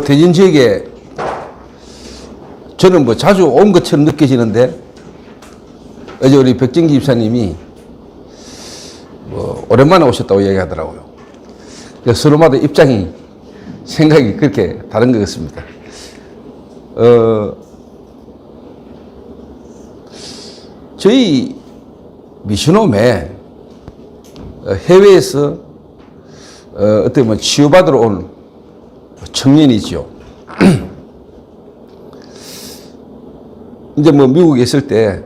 대진 지역에 저는 뭐 자주 온 것처럼 느껴지는데 어제 우리 백정기 집사님이 뭐 오랜만에 오셨다고 얘기하더라고요. 그래서 서로마다 입장이 생각이 그렇게 다른 것 같습니다. 저희 미션홈에 해외에서 어떻게 보면 치유받으러 온 청년이죠. 이제 뭐 미국에 있을 때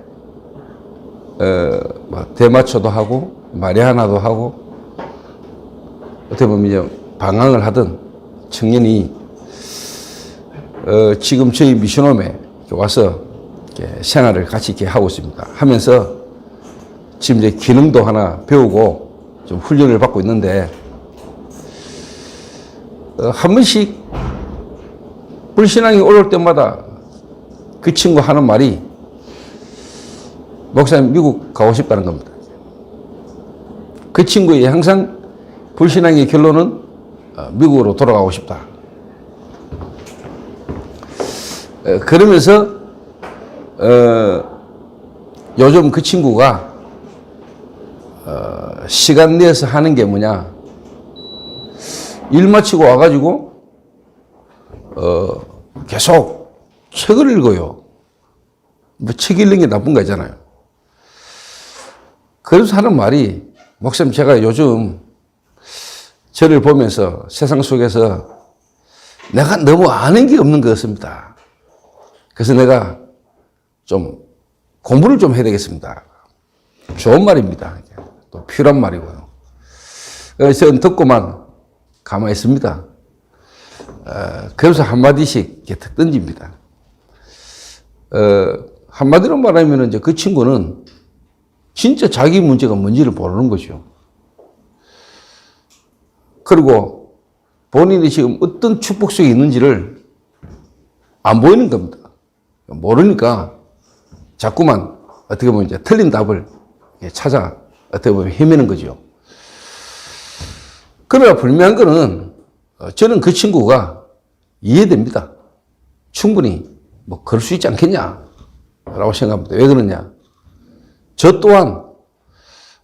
대마초도 하고 마리아나도 하고 어떻게 보면 이제 방황을 하던 청년이 지금 저희 미션홈에 와서 이렇게 생활을 같이 이렇게 하고 있습니다. 하면서 지금 이제 기능도 하나 배우고 좀 훈련을 받고 있는데 한 번씩 불신앙이 올라올 때마다 그 친구 하는 말이 목사님 미국 가고 싶다는 겁니다. 그 친구의 항상 불신앙의 결론은 미국으로 돌아가고 싶다. 그러면서 요즘 그 친구가 시간 내서 하는 게 뭐냐, 일 마치고 와가지고 계속 책을 읽어요. 뭐 책 읽는 게 나쁜 거잖아요. 그래서 하는 말이, 목사님 제가 요즘 저를 보면서 세상 속에서 내가 너무 아는 게 없는 것 같습니다. 그래서 내가 좀 공부를 좀 해야 되겠습니다. 좋은 말입니다. 또 필요한 말이고요. 그래서 저는 듣고만 가만히 있습니다. 그래서 한마디씩 이렇게 탁 던집니다. 한마디로 말하면 이제 그 친구는 진짜 자기 문제가 뭔지를 모르는 거죠. 그리고 본인이 지금 어떤 축복 속에 있는지를 안 보이는 겁니다. 모르니까 자꾸만 어떻게 보면 이제 틀린 답을 찾아 어떻게 보면 헤매는 거죠. 그러나 분명한 거는 저는 그 친구가 이해됩니다. 충분히 뭐 그럴 수 있지 않겠냐라고 생각합니다. 왜 그러냐? 저 또한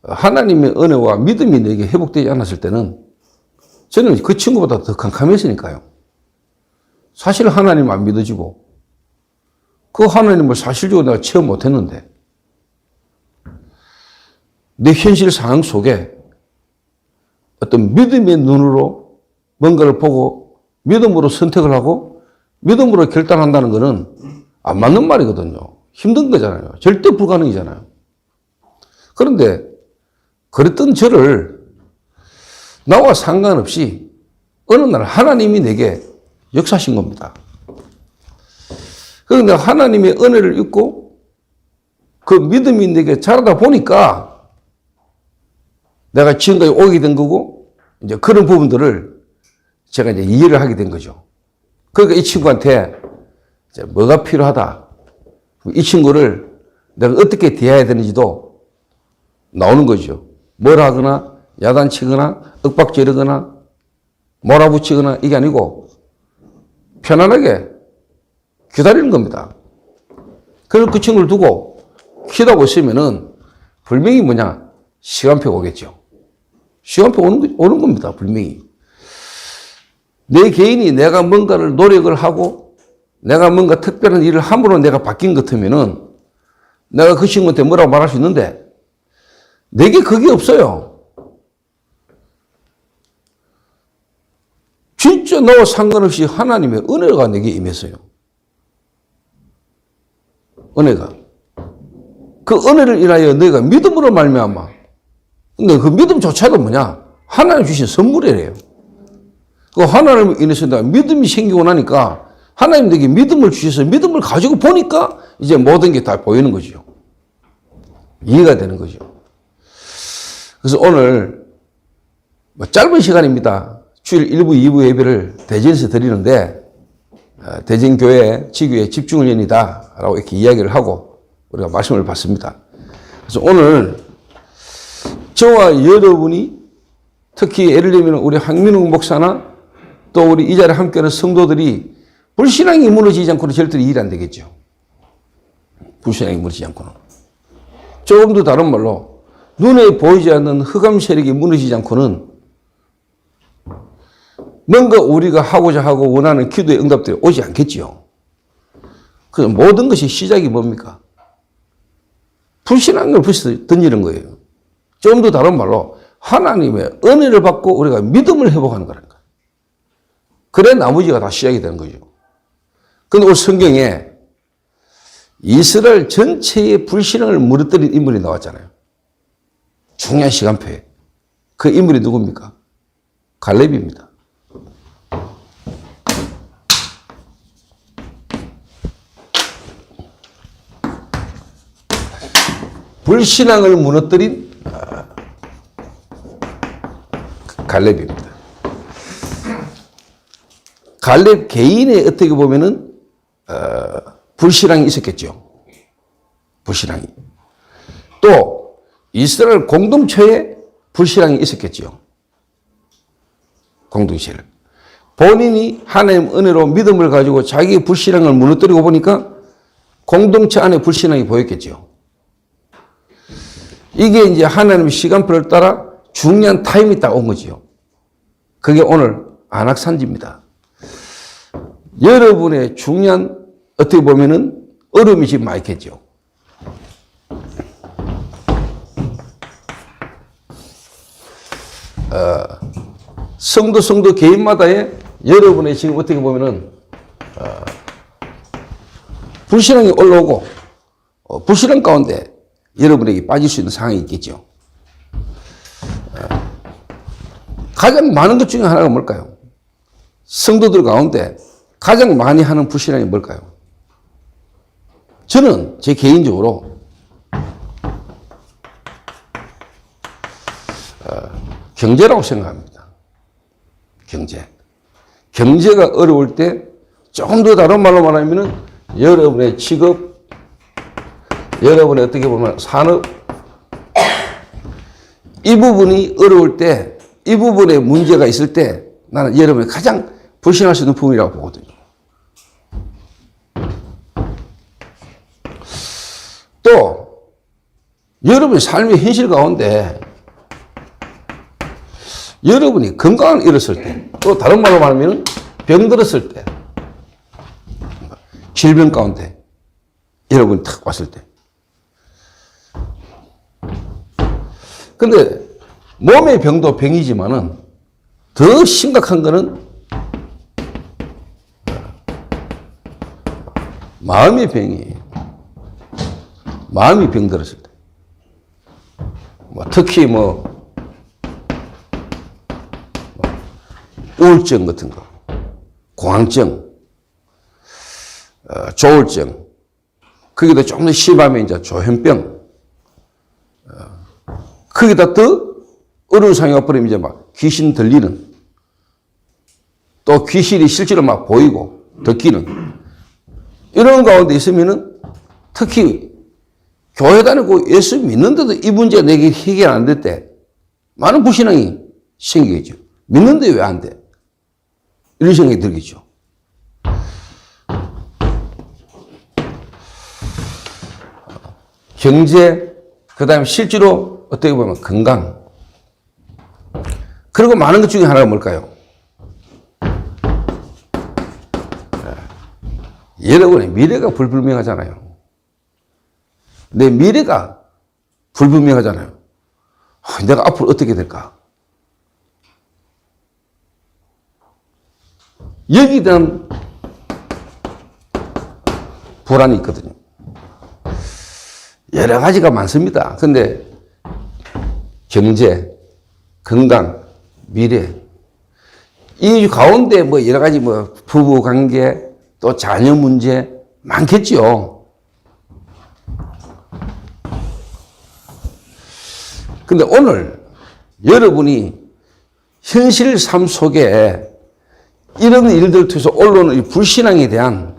하나님의 은혜와 믿음이 내게 회복되지 않았을 때는 저는 그 친구보다 더 캄캄했으니까요. 사실 하나님 안 믿어지고 그 하나님을 사실적으로 내가 체험 못했는데 내 현실 상황 속에 어떤 믿음의 눈으로 뭔가를 보고 믿음으로 선택을 하고 믿음으로 결단한다는 것은 안 맞는 말이거든요. 힘든 거잖아요. 절대 불가능이잖아요. 그런데 그랬던 저를 나와 상관없이 어느 날 하나님이 내게 역사하신 겁니다. 그런데 하나님의 은혜를 입고 그 믿음이 내게 자라다 보니까 내가 지금까지 오게 된 거고, 이제 그런 부분들을 제가 이제 이해를 하게 된 거죠. 그러니까 이 친구한테 이제 뭐가 필요하다, 이 친구를 내가 어떻게 대해야 되는지도 나오는 거죠. 뭘 하거나 야단치거나 윽박지르거나 몰아붙이거나 이게 아니고 편안하게 기다리는 겁니다. 그래서 그 친구를 두고 기다리고 있으면은 분명히 뭐냐, 시간표가 오겠죠. 시간표 오는 겁니다. 분명히. 내 개인이 내가 뭔가를 노력을 하고 내가 뭔가 특별한 일을 함으로 내가 바뀐 것 같으면은 내가 그 친구한테 뭐라고 말할 수 있는데 내게 그게 없어요. 진짜 너와 상관없이 하나님의 은혜가 내게 임했어요. 은혜가. 그 은혜를 인하여 너희가 믿음으로 말미암아. 근데 그 믿음조차도 뭐냐? 하나님 주신 선물이래요. 그 하나님을 인해서 내가 믿음이 생기고 나니까 하나님 내게 믿음을 주셔서 믿음을 가지고 보니까 이제 모든 게 다 보이는 거죠. 이해가 되는 거죠. 그래서 오늘 뭐 짧은 시간입니다. 주일 1부, 2부 예배를 대전에서 드리는데 대전교회 지교의 집중을 연이다 라고 이렇게 이야기를 하고 우리가 말씀을 받습니다. 그래서 오늘 저와 여러분이 특히 예를 들면 우리 황민웅 목사나 또 또 우리 이 자리에 함께하는 성도들이 불신앙이 무너지지 않고는 절대로 일이 안 되겠죠. 불신앙이 무너지지 않고는. 조금 더 다른 말로 눈에 보이지 않는 흑암 세력이 무너지지 않고는 뭔가 우리가 하고자 하고 원하는 기도의 응답들이 오지 않겠지요. 그래서 모든 것이 시작이 뭡니까? 불신앙을 벌써 던지는 거예요. 좀 더 다른 말로 하나님의 은혜를 받고 우리가 믿음을 회복하는 거라니까. 그래 나머지가 다 시작이 되는 거죠. 근데 오늘 성경에 이스라엘 전체의 불신앙을 무너뜨린 인물이 나왔잖아요. 중요한 시간표에. 그 인물이 누굽니까? 갈렙입니다. 불신앙을 무너뜨린 갈렙입니다. 갈렙 개인의 어떻게 보면은 불신앙이 있었겠죠. 불신앙이. 또 이스라엘 공동체에 불신앙이 있었겠죠. 공동체를. 본인이 하나님 은혜로 믿음을 가지고 자기의 불신앙을 무너뜨리고 보니까 공동체 안에 불신앙이 보였겠죠. 이게 이제 하나님의 시간표를 따라 중요한 타임이 딱 온 거지요. 그게 오늘 안악산지입니다. 여러분의 중요한 어떻게 보면은 어려움이 지금 많이 있겠죠. 성도 개인마다의 여러분의 지금 어떻게 보면은 불신앙이 올라오고 불신앙 가운데 여러분에게 빠질 수 있는 상황이 있겠죠. 가장 많은 것 중에 하나가 뭘까요? 성도들 가운데 가장 많이 하는 불신앙이 뭘까요? 저는 제 개인적으로 경제라고 생각합니다. 경제가 어려울 때 조금 더 다른 말로 말하면 여러분의 직업, 여러분의 어떻게 보면 산업, 이 부분이 어려울 때, 이 부분에 문제가 있을 때 나는 여러분이 가장 불신할 수 있는 부분이라고 보거든요. 또 여러분의 삶의 현실 가운데 여러분이 건강을 잃었을 때, 또 다른 말로 말하면 병들었을 때, 질병 가운데 여러분이 탁 왔을 때. 근데 몸의 병도 병이지만은 더 심각한 거는 마음의 병이에요. 마음이 병들었을 때. 특히 우울증 같은 거, 공황증, 조울증, 거기다 좀 더 심하면 이제 조현병, 거기다 더 어려운 상황이 와버리면 이제 막 귀신 들리는, 또 귀신이 실제로 막 보이고 듣기는, 이런 가운데 있으면은 특히 교회 다니고 예수 믿는데도 이 문제가 내게 해결 안 될 때 많은 불신앙이 생기겠죠. 믿는데 왜 안 돼? 이런 생각이 들겠죠. 경제, 그 다음에 실제로 어떻게 보면 건강. 그리고 많은 것 중에 하나가 뭘까요? 여러분의 미래가 불분명하잖아요. 내 미래가 불분명하잖아요. 내가 앞으로 어떻게 될까? 여기에 대한 불안이 있거든요. 여러 가지가 많습니다. 근데 경제, 건강, 미래, 이 가운데 여러 가지 부부 관계, 또 자녀 문제 많겠죠. 근데 오늘 여러분이 현실 삶 속에 이런 일들 통해서 올라오는 이 불신앙에 대한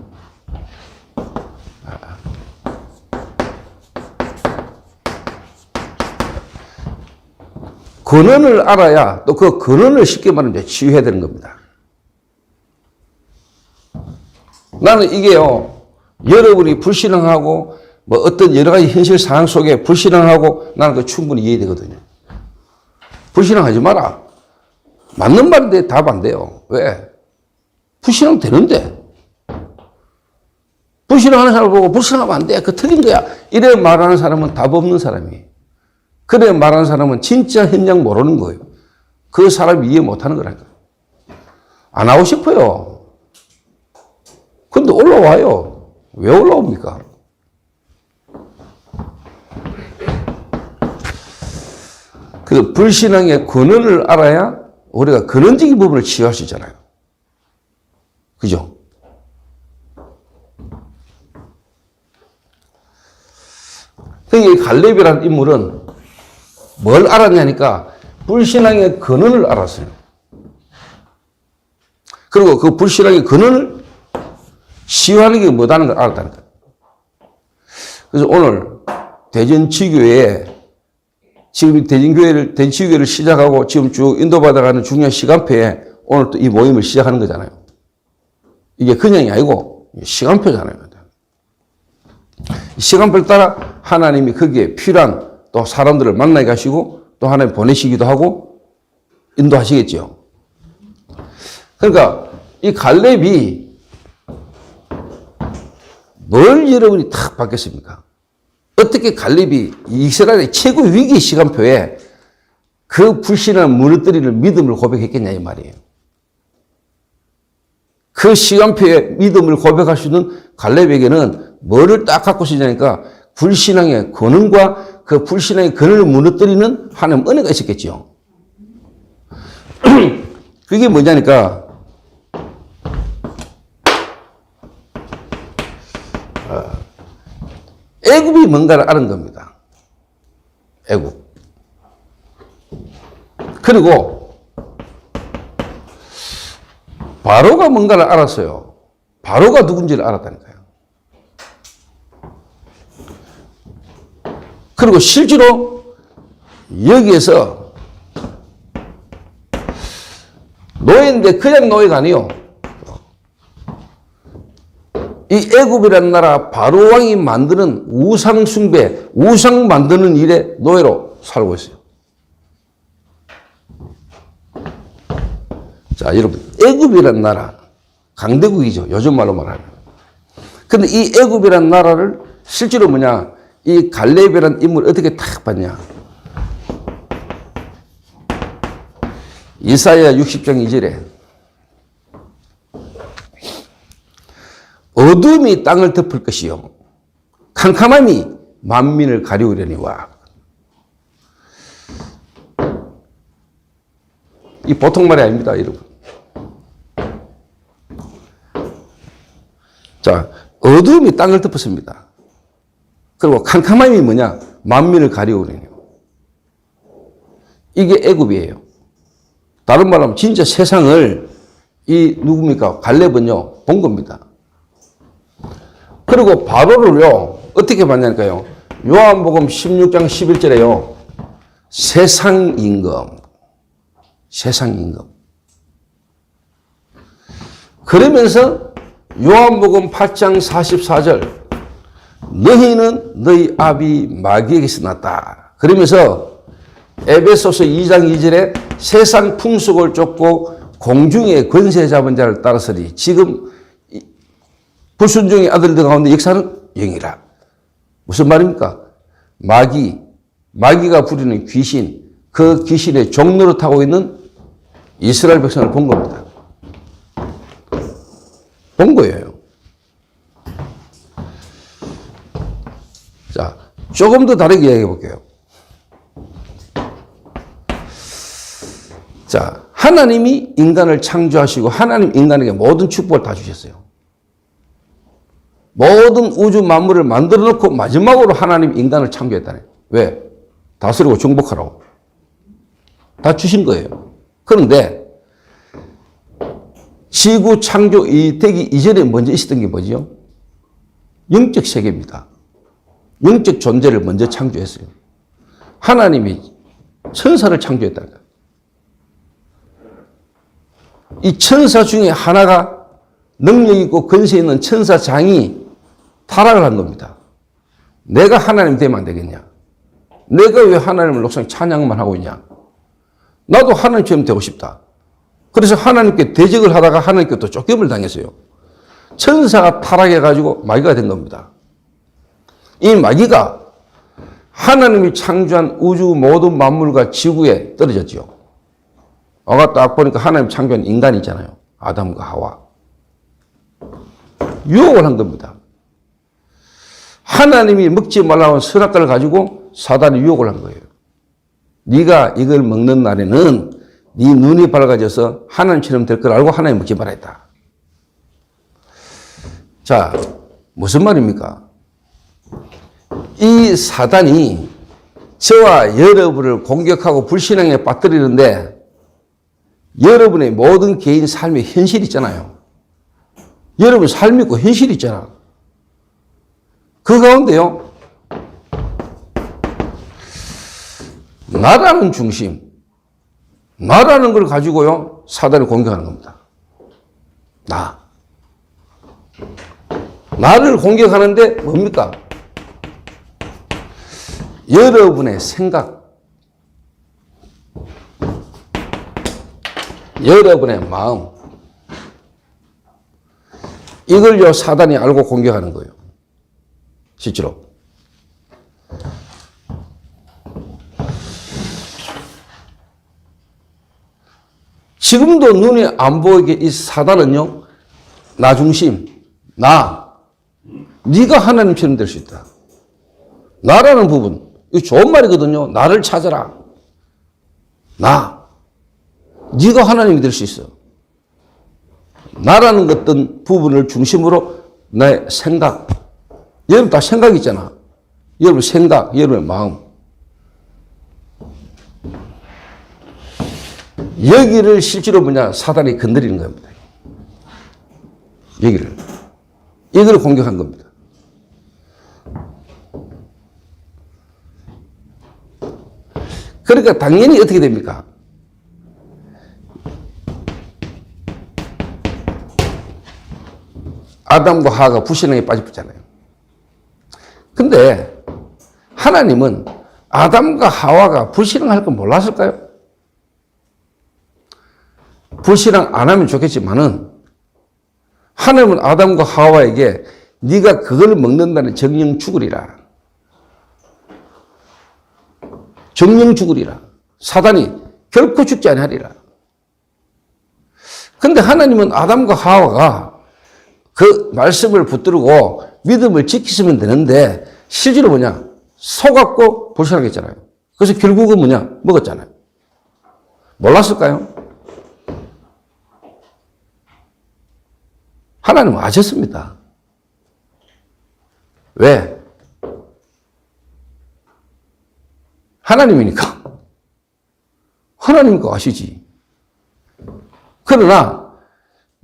근원을 알아야 또 그 근원을 쉽게 말하면 치유해야 되는 겁니다. 나는 이게요, 여러분이 불신앙하고 뭐 어떤 여러 가지 현실 상황 속에 불신앙하고 나는 그 충분히 이해되거든요. 불신앙하지 마라. 맞는 말인데 답 안 돼요. 왜? 불신앙 되는데. 불신앙하는 사람을 보고 불신앙하면 안 돼. 그거 틀린 거야. 이래 말하는 사람은 답 없는 사람이에요. 그래 말하는 사람은 진짜 현장 모르는 거예요. 그 사람이 이해 못하는 거라니까. 안 하고 싶어요. 근데 올라와요. 왜 올라옵니까? 그 불신앙의 근원을 알아야 우리가 근원적인 부분을 치유할 수 있잖아요. 그죠? 이 갈렙이라는 인물은 뭘 알았냐니까 불신앙의 근원을 알았어요. 그리고 그 불신앙의 근원을 치유하는 게 뭐다는 걸 알았다는 거예요. 그래서 오늘 대전지교회에 지금 대전지교회를 시작하고 지금 쭉 인도받아가는 중요한 시간표에 오늘 또 이 모임을 시작하는 거잖아요. 이게 그냥이 아니고 시간표잖아요. 시간표를 따라 하나님이 거기에 필요한 또 사람들을 만나게 하시고 또 하나님 보내시기도 하고 인도하시겠죠. 그러니까 이 갈렙이 뭘 여러분이 탁 받겠습니까? 어떻게 갈렙이 이스라엘의 최고 위기 시간표에 그 불신을 무너뜨리는 믿음을 고백했겠냐 이 말이에요. 그 시간표에 믿음을 고백할 수 있는 갈렙에게는 뭐를 딱 갖고 있으냐니까 불신앙의 근원과 그 불신앙의 근원을 무너뜨리는 하나님 은혜가 있었겠죠. 그게 뭐냐니까 애굽이 뭔가를 아는 겁니다. 애굽. 그리고 바로가 뭔가를 알았어요. 바로가 누군지를 알았다니까요. 그리고 실제로 여기에서 노예인데 그냥 노예가 아니에요. 이 애굽이라는 나라 바로 왕이 만드는 우상 숭배, 우상 만드는 일에 노예로 살고 있어요. 자, 여러분, 애굽이라는 나라 강대국이죠. 요즘 말로 말하면. 근데 이 애굽이라는 나라를 실제로 뭐냐? 이 갈렙이라는 인물을 어떻게 탁 봤냐? 이사야 60장 2절에 어둠이 땅을 덮을 것이요 캄캄함이 만민을 가리우려니와. 이 보통 말이 아닙니다, 여러분. 자, 어둠이 땅을 덮었습니다. 그리고 캄캄함이 뭐냐? 만민을 가리우려니. 이게 애굽이에요. 다른 말로 하면 진짜 세상을 이 누굽니까? 갈렙은요, 본 겁니다. 그리고 바로를요, 어떻게 봤냐니까요. 요한복음 16장 11절에요. 세상 임금. 그러면서 요한복음 8장 44절. 너희는 너희 아비 마귀에게서 났다. 그러면서 에베소서 2장 2절에 세상 풍속을 쫓고 공중의 권세 잡은 자를 따라서리. 지금 불순종의 아들들 가운데 역사는 영이라. 무슨 말입니까? 마귀가 부리는 귀신, 그 귀신의 종로를 타고 있는 이스라엘 백성을 본 겁니다. 본 거예요. 자, 조금 더 다르게 이야기해 볼게요. 자, 하나님이 인간을 창조하시고 하나님 인간에게 모든 축복을 다 주셨어요. 모든 우주 만물을 만들어 놓고 마지막으로 하나님 인간을 창조했다네. 왜? 다스리고 정복하라고. 다 주신 거예요. 그런데 지구 창조 되기 이전에 먼저 있었던 게 뭐죠? 영적 세계입니다. 영적 존재를 먼저 창조했어요. 하나님이 천사를 창조했다는 거예요. 이 천사 중에 하나가 능력 있고 권세 있는 천사장이 타락을 한 겁니다. 내가 하나님 되면 안 되겠냐? 내가 왜 하나님을 녹상 찬양만 하고 있냐? 나도 하나님처럼 되고 싶다. 그래서 하나님께 대적을 하다가 하나님께 또 쫓김을 당했어요. 천사가 타락해가지고 마귀가 된 겁니다. 이 마귀가 하나님이 창조한 우주 모든 만물과 지구에 떨어졌죠. 아까 딱 보니까 하나님 창조한 인간이 있잖아요. 아담과 하와. 유혹을 한 겁니다. 하나님이 먹지 말라고 선악과를 가지고 사단이 유혹을 한 거예요. 네가 이걸 먹는 날에는 네 눈이 밝아져서 하나님처럼 될 걸 알고 하나님 먹지 말라 했다. 자, 무슨 말입니까? 이 사단이 저와 여러분을 공격하고 불신앙에 빠뜨리는데 여러분의 모든 개인 삶의 현실이 있잖아요. 여러분 삶이 있고 현실이 있잖아. 그 가운데요, 나라는 중심, 나라는 걸 가지고요, 사단을 공격하는 겁니다. 나를 공격하는데 뭡니까? 여러분의 생각, 여러분의 마음, 이걸요, 사단이 알고 공격하는 거예요. 실제로. 지금도 눈에 안 보이게 이 사단은요, 나 중심, 네가 하나님처럼 될 수 있다. 나라는 부분, 이거 좋은 말이거든요. 나를 찾아라. 네가 하나님이 될 수 있어. 나라는 어떤 부분을 중심으로 나의 생각, 여러분 다 생각이 있잖아. 여러분 생각, 여러분의 마음. 여기를 실제로 사단이 건드리는 겁니다. 이걸 공격한 겁니다. 그러니까 당연히 어떻게 됩니까? 아담과 하와가 불신앙에 빠졌잖아요. 근데 하나님은 아담과 하와가 불신앙할 걸 몰랐을까요? 불신앙 안 하면 좋겠지만은 하나님은 아담과 하와에게 네가 그걸 먹는다는 정령 죽으리라. 정령 죽으리라. 사단이 결코 죽지 아니하리라. 근데 하나님은 아담과 하와가 그 말씀을 붙들고 믿음을 지키시면 되는데 실제로 속았고 불신앙했잖아요. 그래서 결국은 먹었잖아요. 몰랐을까요? 하나님은 아셨습니다. 왜? 하나님이니까. 하나님이니까 아시지. 그러나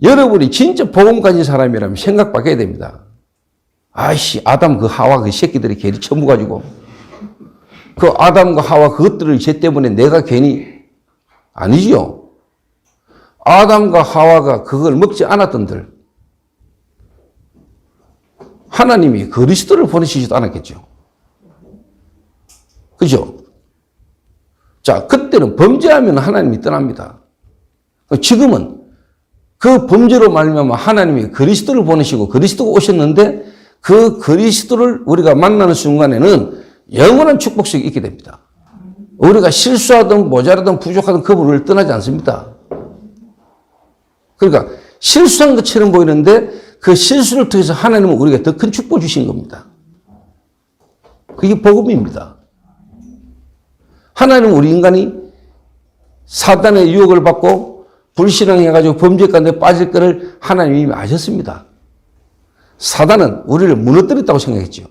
여러분이 진짜 복음 가진 사람이라면 생각 바꿔야 됩니다. 아담 그 하와 그 새끼들이 괜히 처무가지고 그 아담과 하와 그것들을 죄 때문에 내가 괜히 아니지요. 아담과 하와가 그걸 먹지 않았던들 하나님이 그리스도를 보내시지도 않았겠죠. 그죠? 자, 그때는 범죄하면 하나님이 떠납니다. 지금은 그 범죄로 말미암아 하나님이 그리스도를 보내시고 그리스도가 오셨는데 그 그리스도를 우리가 만나는 순간에는 영원한 축복이 있게 됩니다. 우리가 실수하든 모자라든 부족하든 그분을 떠나지 않습니다. 그러니까 실수한 것처럼 보이는데 그 실수를 통해서 하나님은 우리가 더 큰 축복을 주신 겁니다. 그게 복음입니다. 하나님은 우리 인간이 사단의 유혹을 받고 불신앙해가지고 범죄 가운데 빠질 것을 하나님이 이미 아셨습니다. 사단은 우리를 무너뜨렸다고 생각했죠.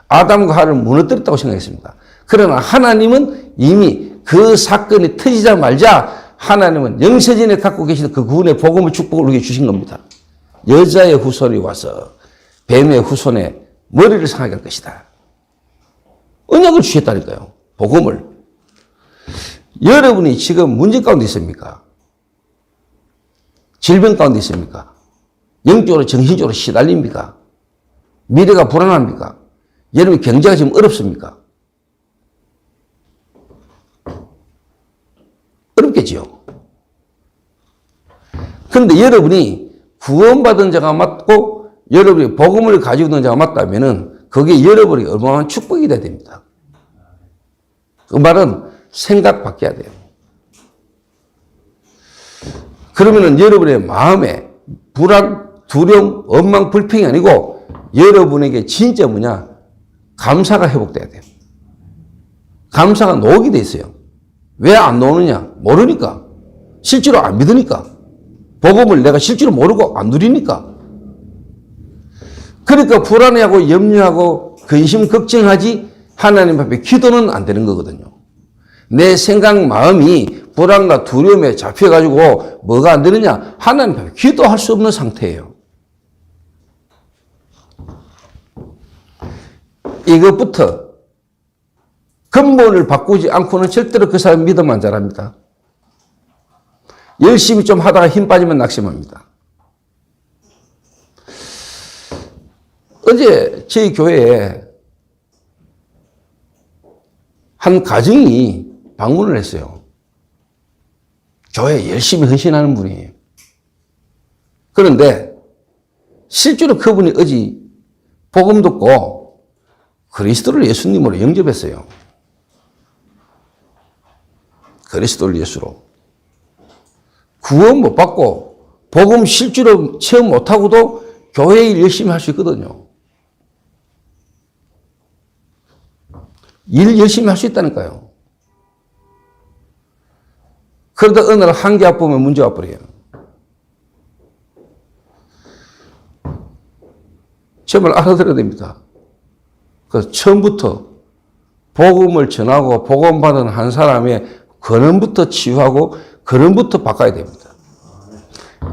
아담과 하와를 무너뜨렸다고 생각했습니다. 그러나 하나님은 이미 그 사건이 터지자마자 하나님은 영세전에 갖고 계시던 그 구원의 복음의 축복을 우리에게 주신 겁니다. 여자의 후손이 와서 뱀의 후손의 머리를 상하게 할 것이다. 언약을 주셨다니까요. 복음을. 여러분이 지금 문제 가운데 있습니까? 질병 가운데 있습니까? 영적으로 정신적으로 시달립니까? 미래가 불안합니까? 여러분 경제가 지금 어렵습니까? 어렵겠지요. 그런데 여러분이 구원받은 자가 맞고 여러분이 복음을 가지고 있는 자가 맞다면은 그게 여러분이 어마어마한 축복이 돼야 됩니다. 그 말은 생각 바뀌어야 돼요. 그러면은 여러분의 마음에 불안, 두려움, 원망, 불평이 아니고 여러분에게 진짜 뭐냐? 감사가 회복돼야 돼요. 감사가 녹이 돼 있어요. 왜 안 나오느냐? 모르니까. 실제로 안 믿으니까. 복음을 내가 실제로 모르고 안 누리니까. 그러니까 불안해하고 염려하고 근심 걱정하지 하나님 앞에 기도는 안 되는 거거든요. 내 생각 마음이 불안과 두려움에 잡혀가지고 뭐가 안 되느냐? 하나님 앞에 기도할 수 없는 상태예요. 이것부터 근본을 바꾸지 않고는 절대로 그 사람 믿음 안 잘합니다. 열심히 좀 하다가 힘 빠지면 낙심합니다. 어제 저희 교회에 한 가정이 방문을 했어요. 교회에 열심히 헌신하는 분이에요. 그런데 실제로 그분이 어제 복음 듣고 그리스도를 예수님으로 영접했어요. 그리스도를 예수로. 구원 못 받고 복음 실제로 체험 못하고도 교회 일 열심히 할 수 있거든요. 일 열심히 할 수 있다니까요. 그러다 어느 날 한계 아프면 문제 와버려요. 정말 알아들어야 됩니다. 그래서 처음부터 복음을 전하고 복음받은 한 사람의 근원부터 치유하고 근원부터 바꿔야 됩니다.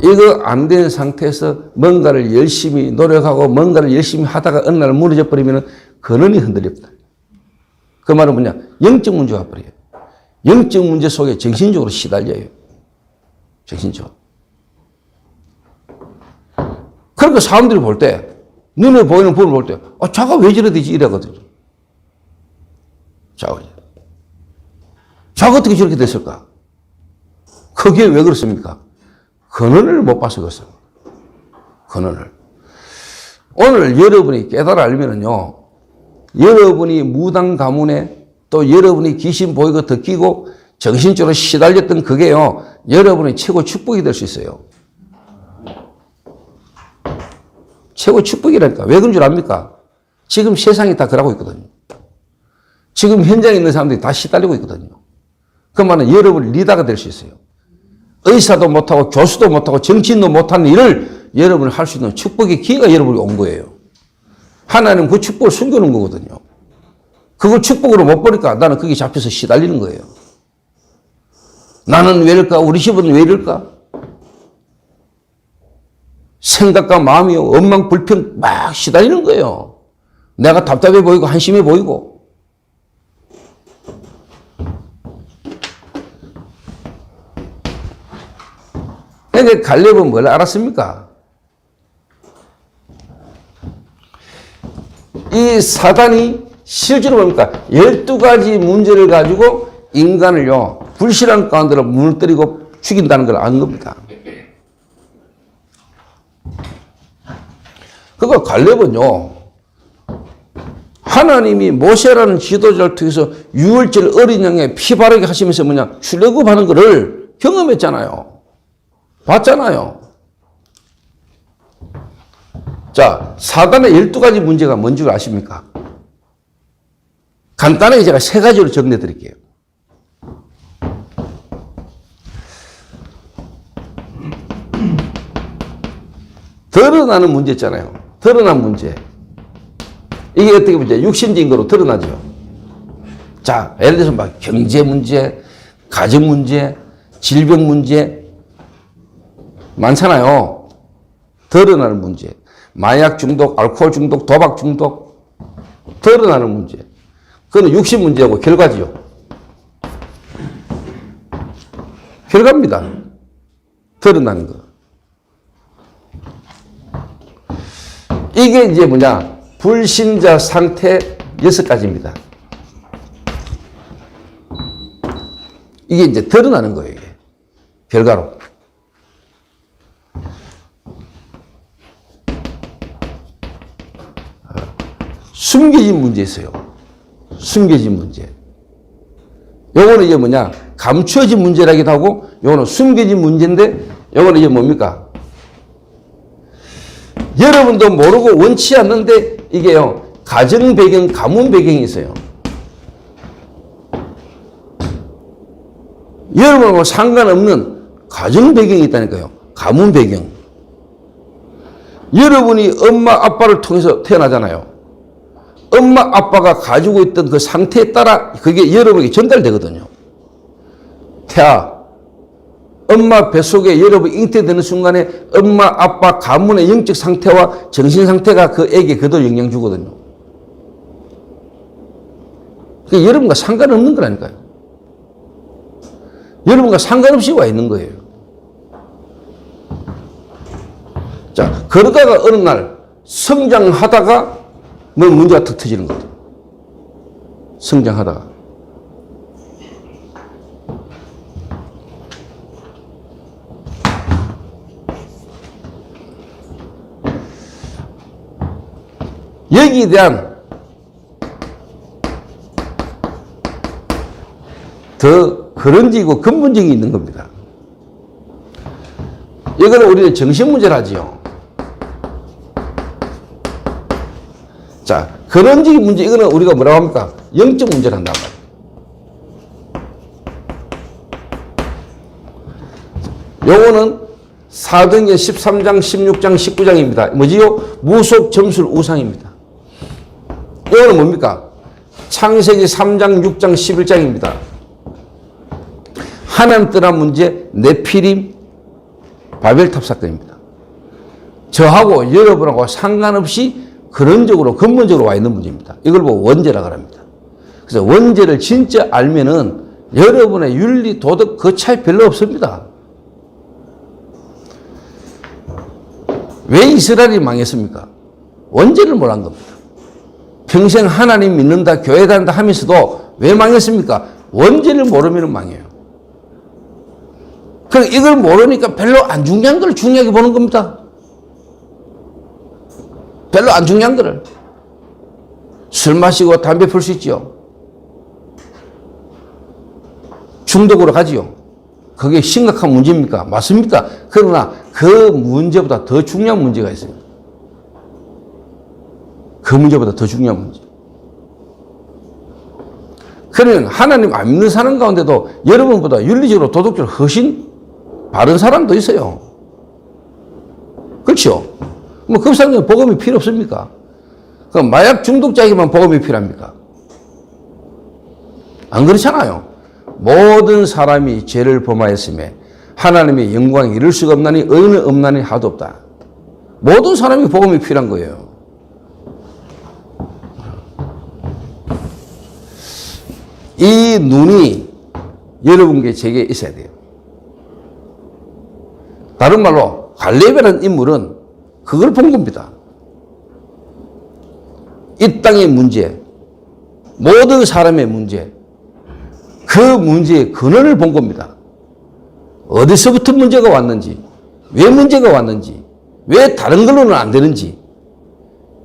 이거 안 된 상태에서 뭔가를 열심히 노력하고 뭔가를 열심히 하다가 어느 날 무너져 버리면 근원이 흔들립니다. 그 말은 뭐냐? 영적 문제가 와버려요. 영적 문제 속에 정신적으로 시달려요. 정신적으로. 그러니까 사람들이 볼 때, 눈에 보이는 부분을 볼 때, 자가 왜 저래 되지? 이러거든요. 자가 어떻게 저렇게 됐을까? 그게 왜 그렇습니까? 근원을 못 봐서 그렇습니다. 근원을. 오늘 여러분이 깨달아 알면은요, 여러분이 무당 가문에 또 여러분이 귀신 보이고 듣기고 정신적으로 시달렸던 그게요, 여러분의 최고 축복이 될 수 있어요. 최고 축복이라니까. 왜 그런 줄 압니까? 지금 세상이 다 그러고 있거든요. 지금 현장에 있는 사람들이 다 시달리고 있거든요. 그 말은 여러분 리더가 될 수 있어요. 의사도 못하고 교수도 못하고 정치인도 못하는 일을 여러분이 할 수 있는 축복의 기회가 여러분이 온 거예요. 하나님 그 축복을 숨겨놓은 거거든요. 그걸 축복으로 못 보니까 나는 거기 잡혀서 시달리는 거예요. 나는 왜 이럴까? 우리 집은 왜 이럴까? 생각과 마음이 원망, 불평 막 시달리는 거예요. 내가 답답해 보이고 한심해 보이고. 그러니까 갈렙은 뭘 알았습니까? 이 사단이 실제로 뭡니까? 12가지 문제를 가지고 인간을요, 불신앙 가운데로 무너뜨리고 죽인다는 걸 안 겁니다. 그러니까 갈렙은요, 하나님이 모세라는 지도자를 통해서 유월절 어린 양에 피 바르게 하시면서 뭐냐, 출애굽하는 것을 경험했잖아요. 봤잖아요. 자, 사단의 12가지 문제가 뭔지 아십니까? 간단하게 제가 3가지로 정리해 드릴게요. 드러나는 문제 있잖아요. 드러난 문제. 이게 어떻게 문제? 육신적인 거로 드러나죠. 자, 예를 들어서 막 경제 문제, 가정 문제, 질병 문제 많잖아요. 드러나는 문제. 마약 중독, 알코올 중독, 도박 중독, 드러나는 문제. 그건 육신 문제하고 결과지요. 결과입니다. 드러나는 거. 이게 이제 뭐냐? 불신자 상태 6가지입니다. 이게 이제 드러나는 거예요. 이게. 결과로. 숨겨진 문제 있어요. 숨겨진 문제. 요거는 이제 뭐냐? 감추어진 문제라기도 하고, 요거는 숨겨진 문제인데, 요거는 이제 뭡니까? 여러분도 모르고 원치 않는데, 이게요, 가정 배경, 가문 배경이 있어요. 여러분하고 상관없는 가정 배경이 있다니까요. 가문 배경. 여러분이 엄마, 아빠를 통해서 태어나잖아요. 엄마, 아빠가 가지고 있던 그 상태에 따라 그게 여러분에게 전달되거든요. 태아, 엄마 뱃속에 여러분 잉태되는 순간에 엄마, 아빠 가문의 영적 상태와 정신 상태가 그 애에게 그대로 영향 주거든요. 그게 여러분과 상관없는 거라니까요. 여러분과 상관없이 와 있는 거예요. 자, 그러다가 어느 날 성장하다가 뭐 문제가 툭 터지는 거죠. 성장하다가. 여기에 대한 더 그런지고 근본적이 있는 겁니다. 이거는 우리는 정신문제를 하지요. 자, 근원적인 문제, 이거는 우리가 뭐라고 합니까? 영적 문제를 한단 말이에요. 요거는 사도행전 13장, 16장, 19장입니다. 뭐지요? 무속 점술 우상입니다. 이거는 뭡니까? 창세기 3장, 6장, 11장입니다. 하나님 떠난 문제, 네피림, 바벨탑 사건입니다. 저하고 여러분하고 상관없이 근원적으로, 근본적으로 와 있는 문제입니다. 이걸 보고 원죄라고 합니다. 그래서 원죄를 진짜 알면은 여러분의 윤리, 도덕 그 차이 별로 없습니다. 왜 이스라엘이 망했습니까? 원죄를 몰란 겁니다. 평생 하나님 믿는다, 교회 다닌다 하면서도 왜 망했습니까? 원죄를 모르면 망해요. 그럼 이걸 모르니까 별로 안 중요한 걸 중요하게 보는 겁니다. 별로 안 중요한 거를. 술 마시고 담배 풀 수 있지요. 중독으로 가지요. 그게 심각한 문제입니까? 맞습니까? 그러나 그 문제보다 더 중요한 문제가 있습니다. 그 문제보다 더 중요한 문제. 그러면 하나님 안 믿는 사람 가운데도 여러분보다 윤리적으로 도덕적으로 훨씬 바른 사람도 있어요. 그렇죠? 뭐 그 사람은 복음이 필요 없습니까? 그럼 마약 중독자에게만 복음이 필요합니까? 안 그렇잖아요. 모든 사람이 죄를 범하였음에 하나님의 영광에 이를 수가 없나니 의인은 없나니 하도 없다. 모든 사람이 복음이 필요한 거예요. 이 눈이 여러분께 제게 있어야 돼요. 다른 말로 갈렙이라는 인물은 그걸 본 겁니다. 이 땅의 문제, 모든 사람의 문제, 그 문제의 근원을 본 겁니다. 어디서부터 문제가 왔는지, 왜 문제가 왔는지, 왜 다른 걸로는 안 되는지,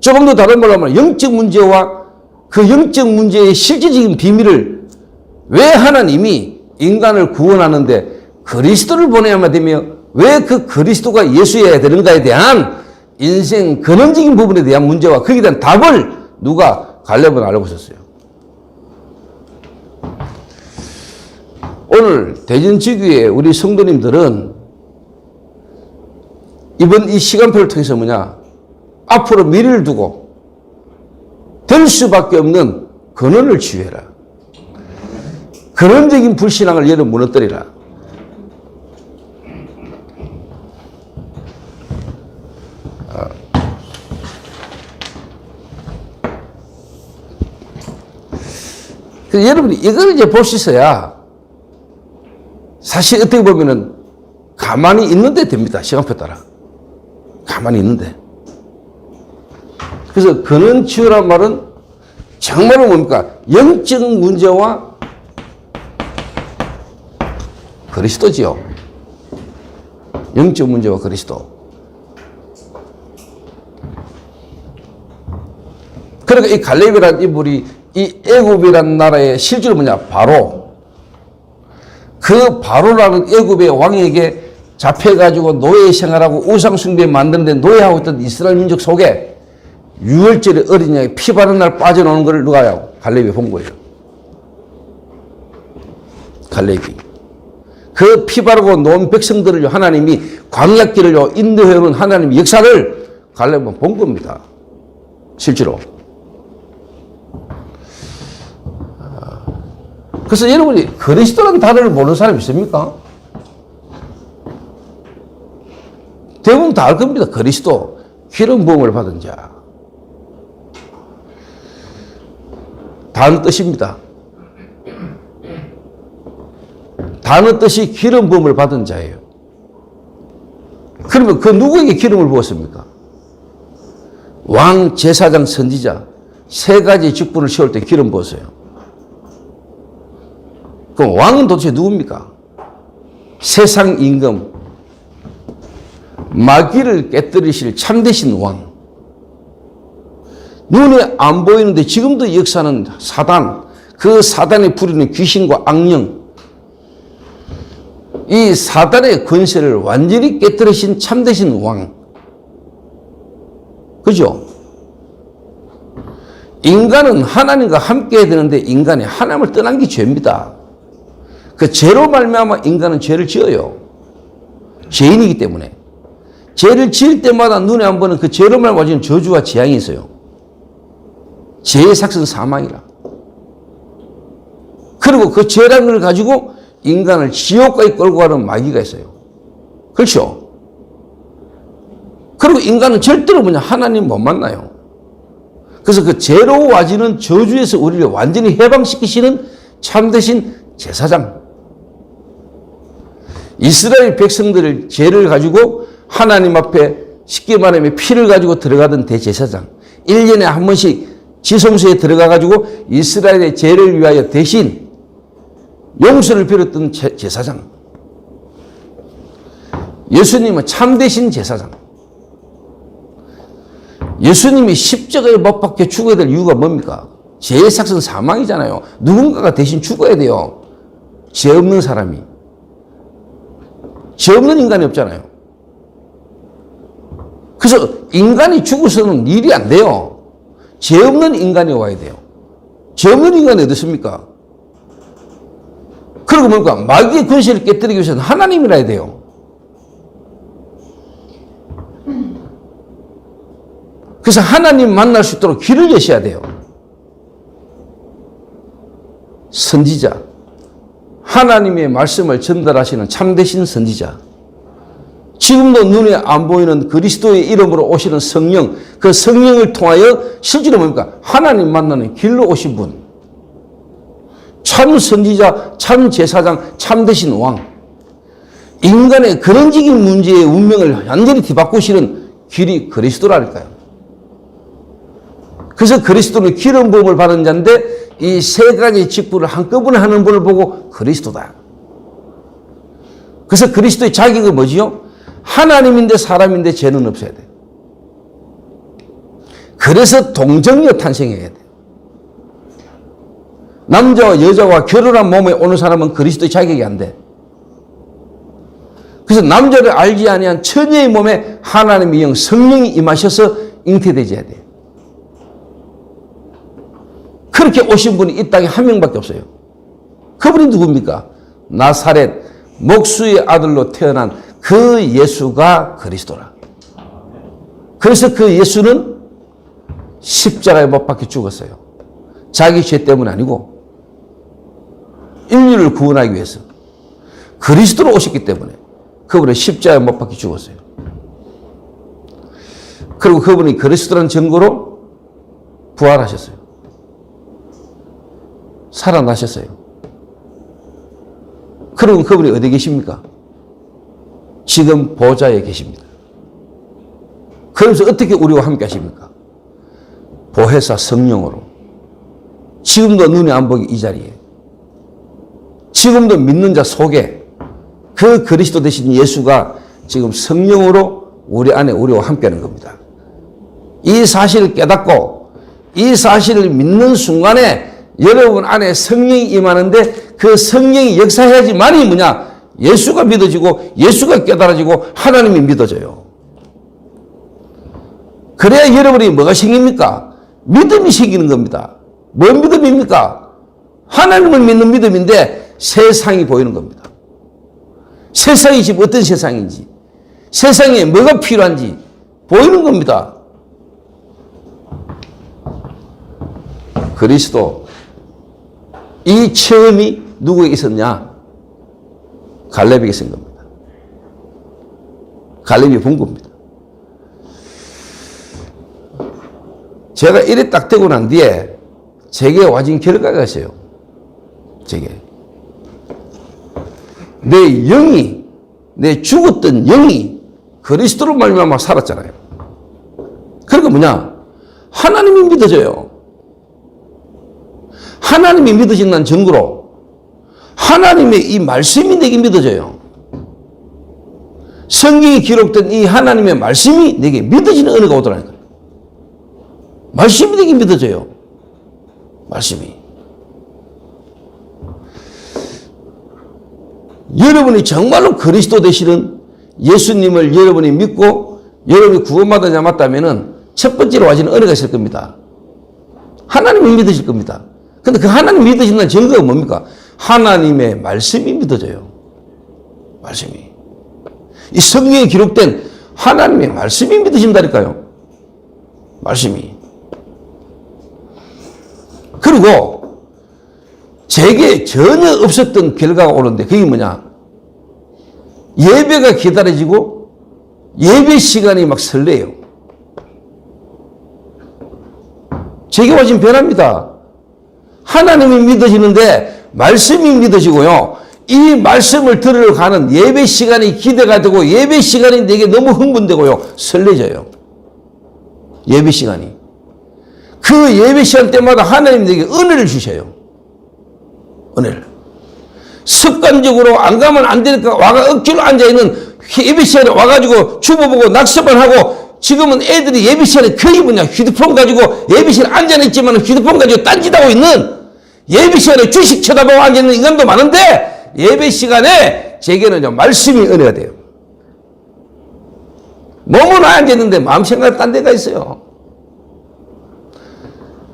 조금 더 다른 말로 하면 영적 문제와 그 영적 문제의 실질적인 비밀을 왜 하나님이 인간을 구원하는데 그리스도를 보내야만 되며 왜 그 그리스도가 예수여야 되는가에 대한 인생 근원적인 부분에 대한 문제와 거기에 대한 답을 누가 갈렙은 알고 있었어요. 오늘 대전지교회 우리 성도님들은 이번 이 시간표를 통해서 뭐냐? 앞으로 미래를 두고 될 수밖에 없는 근원을 치유해라. 근원적인 불신앙을 얘를 무너뜨리라. 그래서 여러분이 이걸 이제 볼 수 있어야 사실 어떻게 보면은 가만히 있는데 됩니다. 시간표 따라. 가만히 있는데. 그래서 근원치유란 말은 정말로 뭡니까? 영적 문제와 그리스도지요. 영적 문제와 그리스도. 그러니까 이 갈렙이라는 인물이 이 애굽이라는 나라의 실제로 뭐냐? 바로 그 바로라는 애굽의 왕에게 잡혀가지고 노예 생활하고 우상숭배 만드는데 노예하고 있던 이스라엘 민족 속에 6월절에 어린 양이 피 바른 날 빠져나오는 걸 누가요? 갈렙이 본 거예요. 갈렙이. 그 피 바르고 놓은 백성들을 하나님이 광야길을 인도해오는 하나님의 역사를 갈렙은 본 겁니다. 실제로. 그래서 여러분이 그리스도라는 단어를 모르는 사람이 있습니까? 대부분 다 알 겁니다. 그리스도, 기름 부음을 받은 자. 다른 뜻입니다. 다른 뜻이 기름 부음을 받은 자예요. 그러면 그 누구에게 기름을 부었습니까? 왕, 제사장, 선지자 세 가지 직분을 세울 때 기름 부었어요. 그럼 왕은 도대체 누굽니까? 세상 임금, 마귀를 깨뜨리실 참되신 왕. 눈에 안 보이는데 지금도 역사는 사단, 그 사단이 부리는 귀신과 악령, 이 사단의 권세를 완전히 깨뜨리신 참되신 왕. 그죠? 인간은 하나님과 함께 해야 되는데 인간이 하나님을 떠난 게 죄입니다. 그 죄로 말미암아 인간은 죄를 지어요. 죄인이기 때문에. 죄를 지을 때마다 눈에 안 보는 그 죄로 말미암아 저주와 재앙이 있어요. 죄의 삭은 사망이라. 그리고 그 죄라는 걸 가지고 인간을 지옥까지 끌고 가는 마귀가 있어요. 그렇죠? 그리고 인간은 절대로 하나님 못 만나요. 그래서 그 죄로 와지는 저주에서 우리를 완전히 해방시키시는 참되신 제사장. 이스라엘 백성들을 죄를 가지고 하나님 앞에 쉽게 말하면 피를 가지고 들어가던 대제사장. 1년에 한 번씩 지성소에 들어가가지고 이스라엘의 죄를 위하여 대신 용서를 빌었던 제사장. 예수님은 참되신 제사장. 예수님이 십자가에 못 박혀 죽어야 될 이유가 뭡니까? 죄의 삭은 사망이잖아요. 누군가가 대신 죽어야 돼요. 죄 없는 사람이. 죄 없는 인간이 없잖아요. 그래서 인간이 죽어서는 일이 안 돼요. 죄 없는 인간이 와야 돼요. 죄 없는 인간이 어디 있습니까? 그리고 뭡니까? 마귀의 권세를 깨뜨리기 위해서는 하나님이라 해야 돼요. 그래서 하나님 만날 수 있도록 길을 여셔야 돼요. 선지자. 하나님의 말씀을 전달하시는 참되신 선지자. 지금도 눈에 안 보이는 그리스도의 이름으로 오시는 성령, 그 성령을 통하여 실제로 뭡니까? 하나님 만나는 길로 오신 분. 참 선지자, 참 제사장, 참되신 왕. 인간의 근원적인 문제의 운명을 완전히 뒤바꾸시는 길이 그리스도라니까요. 그래서 그리스도는 기름 부음을 받은 자인데 이 세 가지 직분을 한꺼번에 하는 분을 보고 그리스도다. 그래서 그리스도의 자격은 뭐지요? 하나님인데 사람인데 죄는 없어야 돼. 그래서 동정녀 탄생해야 돼. 남자와 여자와 결혼한 몸에 오는 사람은 그리스도의 자격이 안 돼. 그래서 남자를 알지 아니한 처녀의 몸에 하나님의 영 성령이 임하셔서 잉태되지 해야 돼. 그렇게 오신 분이 이 땅에 한 명밖에 없어요. 그분이 누굽니까? 나사렛 목수의 아들로 태어난 그 예수가 그리스도라. 그래서 그 예수는 십자가에 못 박혀 죽었어요. 자기 죄 때문 아니고 인류를 구원하기 위해서 그리스도로 오셨기 때문에 그분은 십자가에 못 박혀 죽었어요. 그리고 그분이 그리스도라는 증거로 부활하셨어요. 살아나셨어요. 그럼 그분이 어디 계십니까? 지금 보좌에 계십니다. 그러면서 어떻게 우리와 함께 하십니까? 보혜사 성령으로 지금도 눈에 안 보기 이 자리에 지금도 믿는 자 속에 그 그리스도 되신 예수가 지금 성령으로 우리 안에 우리와 함께하는 겁니다. 이 사실을 깨닫고 이 사실을 믿는 순간에 여러분 안에 성령이 임하는데 그 성령이 역사해야지만이 뭐냐? 예수가 믿어지고 예수가 깨달아지고 하나님이 믿어져요. 그래야 여러분이 뭐가 생깁니까? 믿음이 생기는 겁니다. 뭔 믿음입니까? 하나님을 믿는 믿음인데 세상이 보이는 겁니다. 세상이 지금 어떤 세상인지, 세상에 뭐가 필요한지 보이는 겁니다. 그리스도 이 체험이 누구에게 있었냐? 갈렙에게 있은 겁니다. 갈렙이 본 겁니다. 제가 이래 딱 되고 난 뒤에 제게 와진 결과가 있어요. 제게. 내 영이, 내 죽었던 영이 그리스도로 말미암아 살았잖아요. 그러니까 뭐냐? 하나님이 믿어져요. 하나님이 믿어진다는 증거로 하나님의 이 말씀이 내게 믿어져요. 성경에 기록된 이 하나님의 말씀이 내게 믿어지는 은혜가 오더라니까요. 말씀이 내게 믿어져요. 말씀이. 여러분이 정말로 그리스도 되시는 예수님을 여러분이 믿고 여러분이 구원받아 잡았다면 첫 번째로 와지는 은혜가 있을 겁니다. 하나님이 믿어질 겁니다. 근데 그 하나님 믿어진다는 증거가 뭡니까? 하나님의 말씀이 믿어져요. 말씀이. 이 성경에 기록된 하나님의 말씀이 믿어진다니까요. 말씀이. 그리고 제게 전혀 없었던 결과가 오는데 그게 뭐냐? 예배가 기다려지고 예배 시간이 막 설레요. 제게 와진 변화입니다. 하나님이 믿어지는데 말씀이 믿어지고요. 이 말씀을 들으러 가는 예배 시간이 기대가 되고 예배 시간이 내게 너무 흥분되고요. 설레져요. 예배 시간이. 그 예배 시간 때마다 하나님 내게 은혜를 주셔요. 은혜를. 습관적으로 안 가면 안 되니까 와가 억지로 앉아있는 예배 시간에 와가지고 주보보고 낙서만 하고 지금은 애들이 예배 시간에 거의 뭐냐 휴대폰 가지고 예배 시간에 앉아있지만 휴대폰 가지고 딴짓하고 있는 예배 시간에 주식 쳐다보고 앉아있는 인간도 많은데 예배 시간에 제게는 말씀이 은혜가 돼요. 몸은 앉아있는데 마음 생각이 딴 데가 있어요.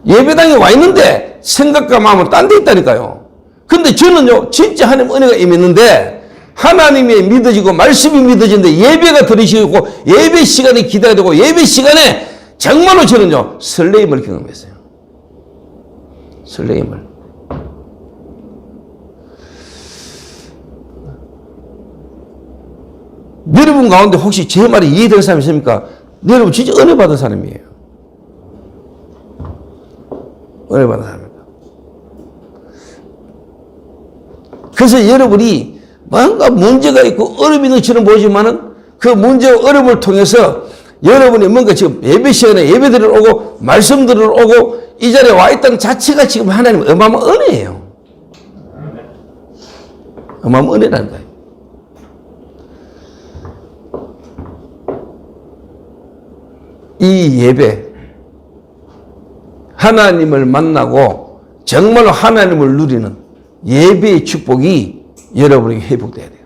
예배당에 와 있는데 생각과 마음은 딴 데 있다니까요. 근데 저는요 진짜 하나님 은혜가 임했는데 하나님이 믿어지고 말씀이 믿어지는데 예배가 들으시고 예배 시간이 기다려지고 예배 시간에 정말로 저는요 설레임을 경험했어요. 설레임을. 여러분 가운데 혹시 제 말이 이해되는 사람이 있습니까? 여러분 진짜 은혜 받은 사람이에요. 은혜 받은 사람입니다. 그래서 여러분이 뭔가 문제가 있고 어려움이 있는 것처럼 보이지만은 그 문제와 어려움을 통해서 여러분이 뭔가 지금 예배 시간에 예배드리러 오고 말씀 들으러 오고 이 자리에 와 있다는 자체가 지금 하나님의 어마어마한 은혜예요. 어마어마한 은혜라는 거예요. 이 예배, 하나님을 만나고 정말로 하나님을 누리는 예배의 축복이 여러분에게 회복돼야 돼요.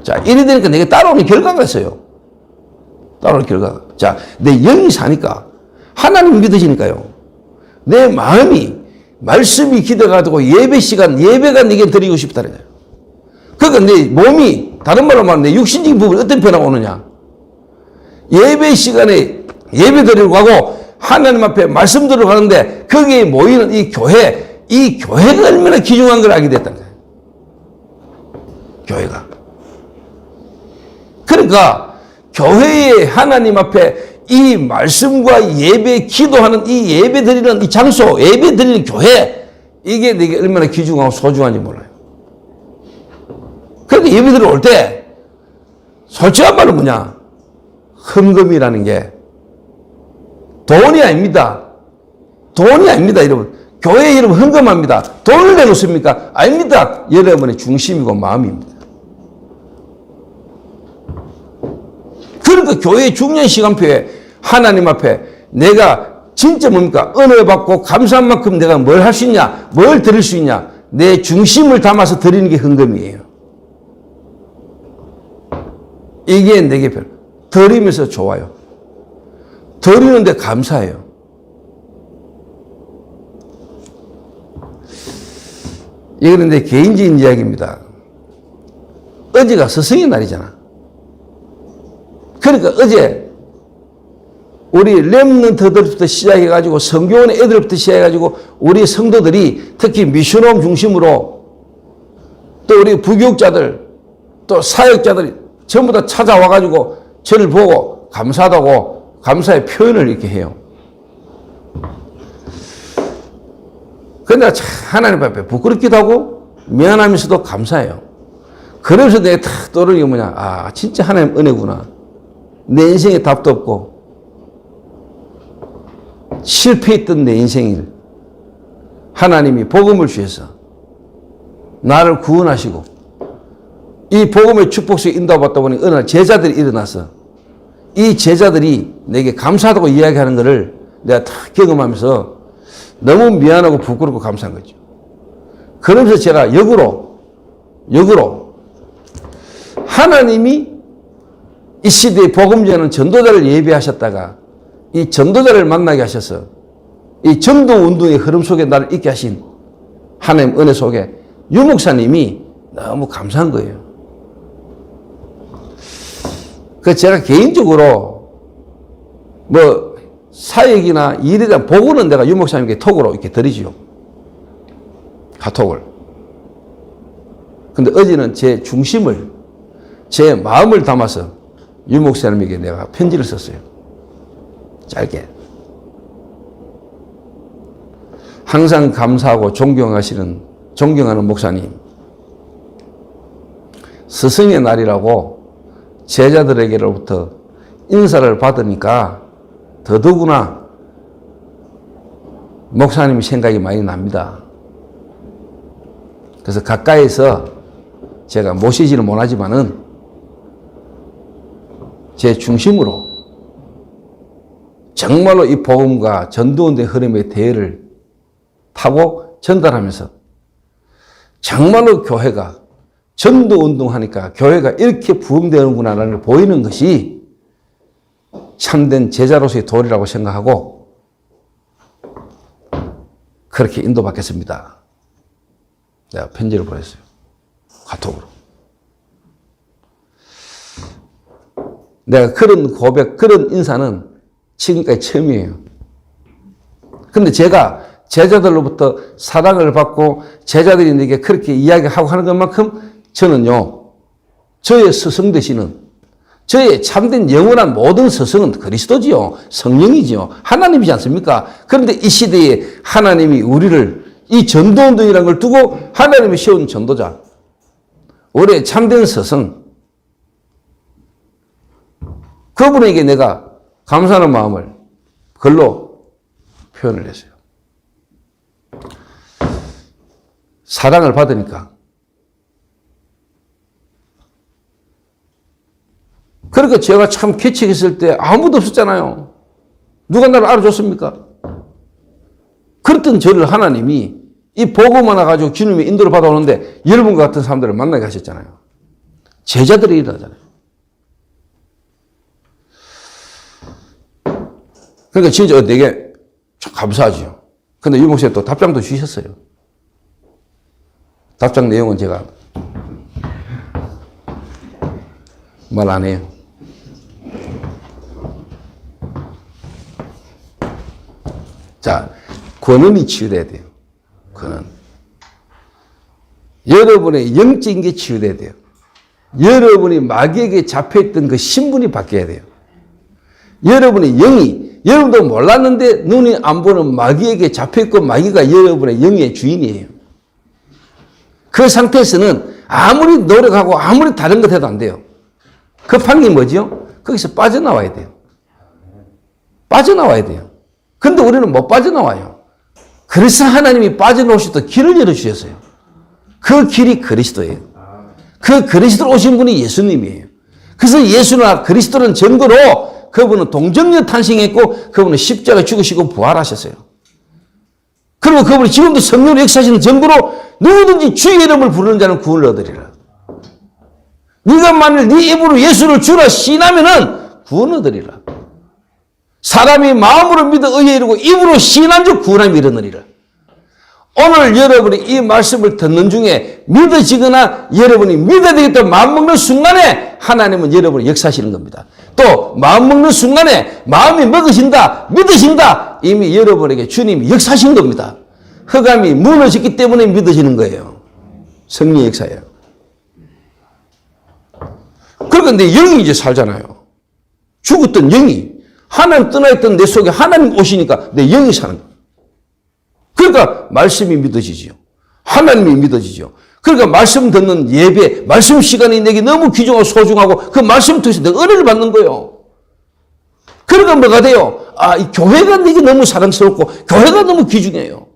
자, 이래 되니까 내게 따라오는 결과가 있어요. 따라오는 결과가. 자, 내 영이 사니까, 하나님 믿어지니까요. 내 마음이, 말씀이 기대가지고 예배 시간, 예배가 내게 드리고 싶다는 거예요. 그러니까 내 몸이, 다른 말로 말하면 내 육신적인 부분에 어떤 변화가 오느냐. 예배 시간에 예배 드리려고 하고 하나님 앞에 말씀 들어가는데 거기에 모이는 이 교회가 얼마나 귀중한 걸 알게 됐다는 거예요. 교회가. 그러니까 교회에 하나님 앞에 이 말씀과 예배, 기도하는 이 예배 드리는 이 장소, 예배 드리는 교회 이게 내게 얼마나 귀중하고 소중한지 몰라요. 그런데 예배 들어올 때 솔직한 말은 뭐냐? 헌금이라는 게 돈이 아닙니다. 돈이 아닙니다, 여러분. 교회 여러분 헌금합니다. 돈을 내놓습니까? 아닙니다. 여러분의 중심이고 마음입니다. 그러니까 교회의 중요한 시간표에 하나님 앞에 내가 진짜 뭡니까? 은혜 받고 감사한 만큼 내가 뭘 할 수 있냐? 뭘 드릴 수 있냐? 내 중심을 담아서 드리는 게 헌금이에요. 이게 내게 드리면서 좋아요. 드리는데 감사해요. 이거는 내 개인적인 이야기입니다. 어제가 스승의 날이잖아. 그러니까 어제 우리 렘넌트들부터 시작해가지고 성교원의 애들부터 시작해가지고 우리 성도들이 특히 미션홈 중심으로 또 우리 부교육자들 또 사역자들이 전부 다 찾아와가지고 저를 보고 감사하다고 감사의 표현을 이렇게 해요. 그런데 하나님 앞에 부끄럽기도 하고 미안하면서도 감사해요. 그러면서 내가 탁 떠오르는 게 뭐냐. 아, 진짜 하나님 은혜구나. 내 인생에 답도 없고 실패했던 내 인생을 하나님이 복음을 주셔서 나를 구원하시고 이 복음의 축복 속에 인도받다 보니 어느 날 제자들이 일어나서 이 제자들이 내게 감사하다고 이야기하는 것을 내가 다 경험하면서 너무 미안하고 부끄럽고 감사한 거죠. 그러면서 제가 역으로 하나님이 이 시대에 복음 전하는 전도자를 예비하셨다가 이 전도자를 만나게 하셔서 이 전도 운동의 흐름 속에 나를 있게 하신 하나님 은혜 속에 유 목사님이 너무 감사한 거예요. 그 제가 개인적으로 뭐 사역이나 일에 대한 보고는 내가 유 목사님께 톡으로 이렇게 드리지요. 카톡을. 근데 어제는 제 중심을, 제 마음을 담아서 유 목사님에게 내가 편지를 썼어요. 짧게. 항상 감사하고 존경하는 목사님. 스승의 날이라고 제자들에게로부터 인사를 받으니까 더더구나 목사님 생각이 많이 납니다. 그래서 가까이서 제가 모시지는 못하지만은 제 중심으로 정말로 이 복음과 전도운동의 흐름의 대열을 타고 전달하면서 정말로 교회가 전도운동하니까 교회가 이렇게 부흥되는구나라는 걸 보이는 것이 참된 제자로서의 도리라고 생각하고 그렇게 인도받겠습니다. 내가 편지를 보냈어요. 카톡으로. 내가 그런 고백, 그런 인사는 지금까지 처음이에요. 근데 제가 제자들로부터 사랑을 받고 제자들이 내게 그렇게 이야기하고 하는 것만큼 저는요, 저의 스승 되시는, 저의 참된 영원한 모든 스승은 그리스도지요. 성령이지요. 하나님이지 않습니까? 그런데 이 시대에 하나님이 우리를 이 전도운동이라는 걸 두고 하나님이 세운 전도자, 우리의 참된 스승, 그분에게 내가 감사하는 마음을 글로 표현을 했어요. 사랑을 받으니까. 그러니까 제가 참 개척했을 때 아무도 없었잖아요. 누가 나를 알아줬습니까? 그랬던 저를 하나님이 이 복음 하나 가지고 주님의 인도를 받아오는데 여러분과 같은 사람들을 만나게 하셨잖아요. 제자들이 일어나잖아요. 그러니까 진짜 되게 감사하죠. 근데 유 목사님 또 답장도 주셨어요. 답장 내용은 제가 말 안 해요. 자, 권한이 치유돼야 돼요. 권한. 여러분의 영적인 게 치유돼야 돼요. 여러분이 마귀에게 잡혀있던 그 신분이 바뀌어야 돼요. 여러분의 영이, 여러분도 몰랐는데 눈이 안 보는 마귀에게 잡혀있고 마귀가 여러분의 영의 주인이에요. 그 상태에서는 아무리 노력하고 아무리 다른 것 해도 안 돼요. 급한 게 뭐죠? 거기서 빠져나와야 돼요. 빠져나와야 돼요. 근데 우리는 못 빠져나와요. 그래서 하나님이 빠져나오시도 길을 열어주셨어요. 그 길이 그리스도예요. 그 그리스도로 오신 분이 예수님이에요. 그래서 예수나 그리스도는 증거로 그분은 동정녀 탄생했고 그분은 십자가 죽으시고 부활하셨어요. 그리고 그분이 지금도 성령으로 역사하시는 증거로 누구든지 주의 이름을 부르는 자는 구원을 얻으리라. 네가 만일 네 입으로 예수를 주라 시인하면은 구원을 얻으리라. 사람이 마음으로 믿어 의에 이르고 입으로 시인한 즉 구원함이 이르느니라. 오늘 여러분이 이 말씀을 듣는 중에 믿어지거나 여러분이 믿어야 되겠다 마음먹는 순간에 하나님은 여러분을 역사하시는 겁니다. 또 마음먹는 순간에 마음이 먹으신다, 믿으신다 이미 여러분에게 주님이 역사하신 겁니다. 흑암이 무너졌기 때문에 믿어지는 거예요. 성령의 역사예요. 그러니까 내 영이 이제 살잖아요. 죽었던 영이 하나님 떠나있던 내 속에 하나님 오시니까 내 영이 사는 거예요. 그러니까 말씀이 믿어지죠. 하나님이 믿어지죠. 그러니까 말씀 듣는 예배, 말씀 시간이 내게 너무 귀중하고 소중하고 그 말씀 통해서 내가 은혜를 받는 거예요. 그러니까 뭐가 돼요? 아, 이 교회가 내게 너무 사랑스럽고 교회가 너무 귀중해요.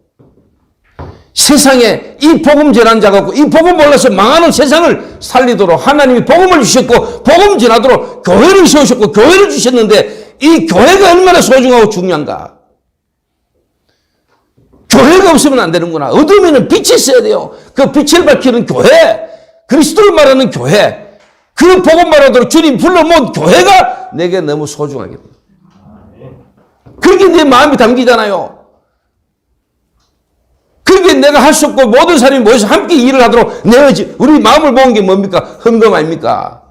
세상에 이 복음 전한 자 갖고 이 복음 몰라서 망하는 세상을 살리도록 하나님이 복음을 주셨고 복음 전하도록 교회를 세우셨고 교회를 주셨는데 이 교회가 얼마나 소중하고 중요한가. 교회가 없으면 안 되는구나. 어둠에는 빛이 있어야 돼요. 그 빛을 밝히는 교회, 그리스도를 말하는 교회, 그 복음 말하도록 주님 불러 모은 교회가 내게 너무 소중하게 돼요. 그게 내 마음이 담기잖아요. 그게 내가 할 수 없고 모든 사람이 모여서 함께 일을 하도록 우리 마음을 모은 게 뭡니까? 헌금 아닙니까?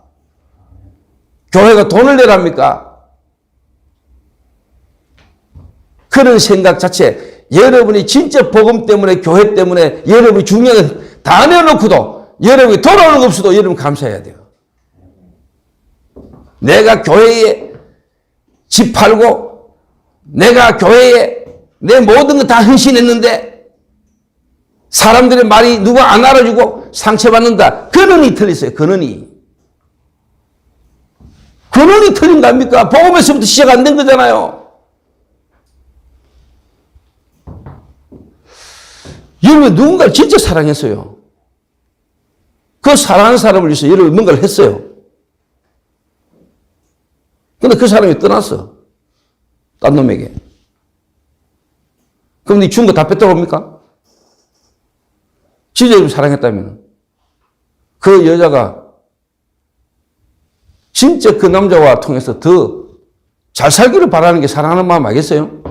교회가 돈을 내랍니까? 그런 생각 자체 여러분이 진짜 복음 때문에 교회 때문에 여러분이 중요한 다 내놓고도 여러분이 돌아오는 거 없어도 여러분 감사해야 돼요. 내가 교회에 집 팔고 내가 교회에 내 모든 거 다 헌신했는데 사람들의 말이 누가 안 알아주고 상처받는다. 근원이 틀렸어요. 근원이 틀린 거 아닙니까? 복음에서부터 시작 안 된 거잖아요. 여러분 누군가를 진짜 사랑했어요. 그 사랑하는 사람을 위해서 여러분이 뭔가를 했어요. 근데 그 사람이 떠났어. 딴 놈에게. 그럼 네 준 거 다 뺐다고 합니까? 진짜 여러분 사랑했다면 그 여자가 진짜 그 남자와 통해서 더 잘 살기를 바라는 게 사랑하는 마음 아니겠어요?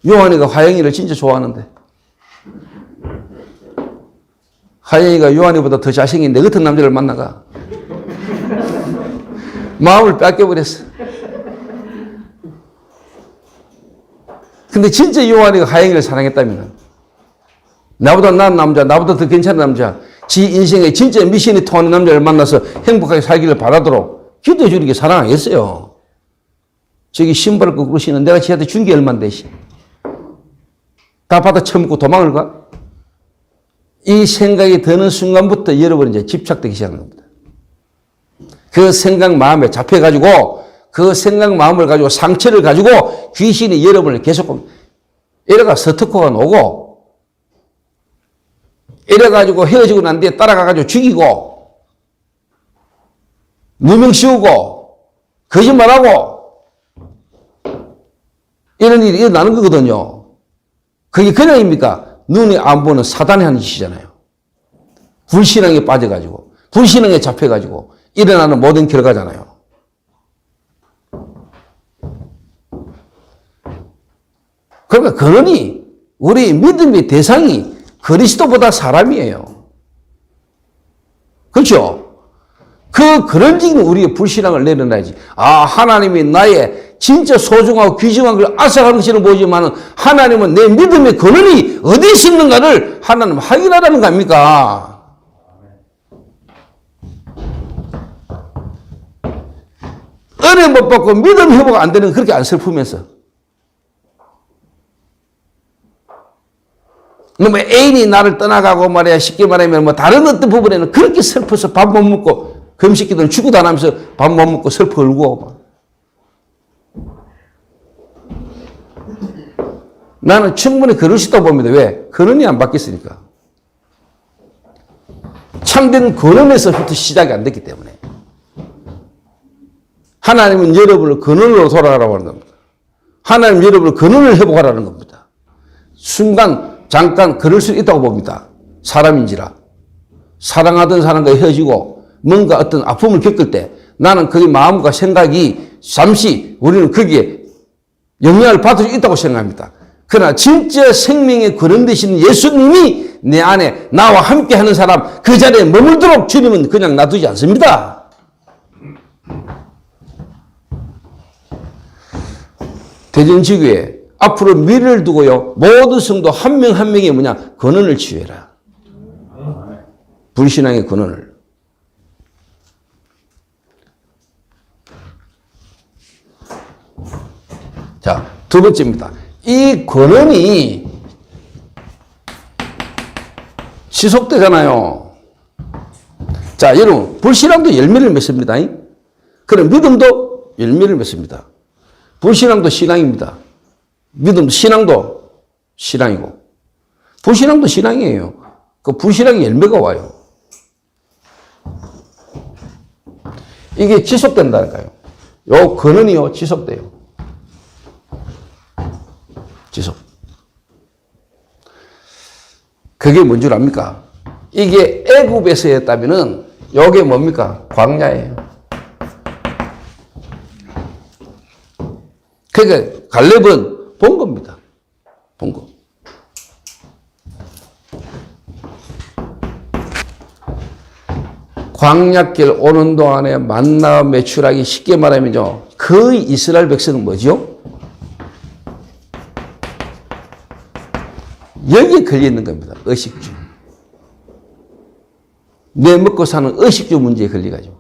요한이가 화영이를 진짜 좋아하는데 화영이가 요한이보다 더 잘생긴 내 같은 남자를 만나가 마음을 뺏겨버렸어. 근데 진짜 요한이가 화영이를 사랑했다면 나보다 나은 남자, 나보다 더 괜찮은 남자, 지 인생에 진짜 미션이 통하는 남자를 만나서 행복하게 살기를 바라도록 기도해 주는 게 사랑 아니겠어요? 저기 신발을 거꾸로 신은 내가 지한테 준 게 얼만데 다 받아 처먹고 도망을 가? 이 생각이 드는 순간부터 여러분이 이제 집착되기 시작하는 겁니다. 그 생각 마음에 잡혀가지고 그 생각 마음을 가지고 상처를 가지고 귀신이 여러분을 계속 이래가 서특호가 오고 이래가지고 헤어지고 난 뒤에 따라가가지고 죽이고 누명 씌우고 거짓말하고 이런 일이 일어나는 거거든요. 그게 그냥입니까? 눈이 안 보는 사단이 하는 짓이잖아요. 불신앙에 빠져가지고 불신앙에 잡혀가지고 일어나는 모든 결과잖아요. 그러니까 그러니 우리 믿음의 대상이 그리스도보다 사람이에요. 그렇죠? 그런 지금 우리의 불신앙을 내려놔야지. 아, 하나님이 나의 진짜 소중하고 귀중한 걸 앗아가는 것처럼 보이지만 하나님은 내 믿음의 근원이 어디에 있는가를 하나님 확인하라는 거 아닙니까? 은혜 못 받고 믿음 회복 안 되는 그렇게 안 슬프면서 뭐 애인이 나를 떠나가고 말이야 쉽게 말하면 뭐 다른 어떤 부분에는 그렇게 슬퍼서 밥 못 먹고 금식기도는 죽어도 안 하면서 밥 못 먹고 슬퍼 울고 나는 충분히 그럴 수 있다고 봅니다. 왜? 근원이 안 바뀌었으니까. 참된 근원에서부터 시작이 안 됐기 때문에. 하나님은 여러분을 근원으로 돌아가라고 하는 겁니다. 하나님은 여러분을 근원을 회복하라는 겁니다. 순간 잠깐 그럴 수 있다고 봅니다. 사람인지라. 사랑하던 사람과 헤어지고 뭔가 어떤 아픔을 겪을 때 나는 그의 마음과 생각이 잠시 우리는 거기에 영향을 받을 수 있다고 생각합니다. 그러나 진짜 생명의 근원 되시는 예수님이 내 안에 나와 함께 하는 사람, 그 자리에 머물도록 주님은 그냥 놔두지 않습니다. 대전지교회 앞으로 미래를 두고요, 모든 성도 한 명 한 명이 뭐냐? 근원을 치유해라. 불신앙의 근원을. 자, 두 번째입니다. 이 근원이 지속되잖아요. 자, 여러분, 불신앙도 열매를 맺습니다. 그럼 믿음도 열매를 맺습니다. 불신앙도 신앙입니다. 믿음도 신앙도 신앙이고, 불신앙도 신앙이에요. 그 불신앙의 열매가 와요. 이게 지속된다니까요. 요 근원이요, 지속돼요. 지속. 그게 뭔 줄 압니까? 이게 애굽에서였다면은 요게 뭡니까? 광야예요. 그러니까 갈렙은 본 겁니다. 본 거. 광야길 오는 동안에 만나 매출하기 쉽게 말하면요, 그 이스라엘 백성은 뭐죠? 여기에 걸려 있는 겁니다. 의식주. 내 먹고 사는 의식주 문제에 걸려가지고.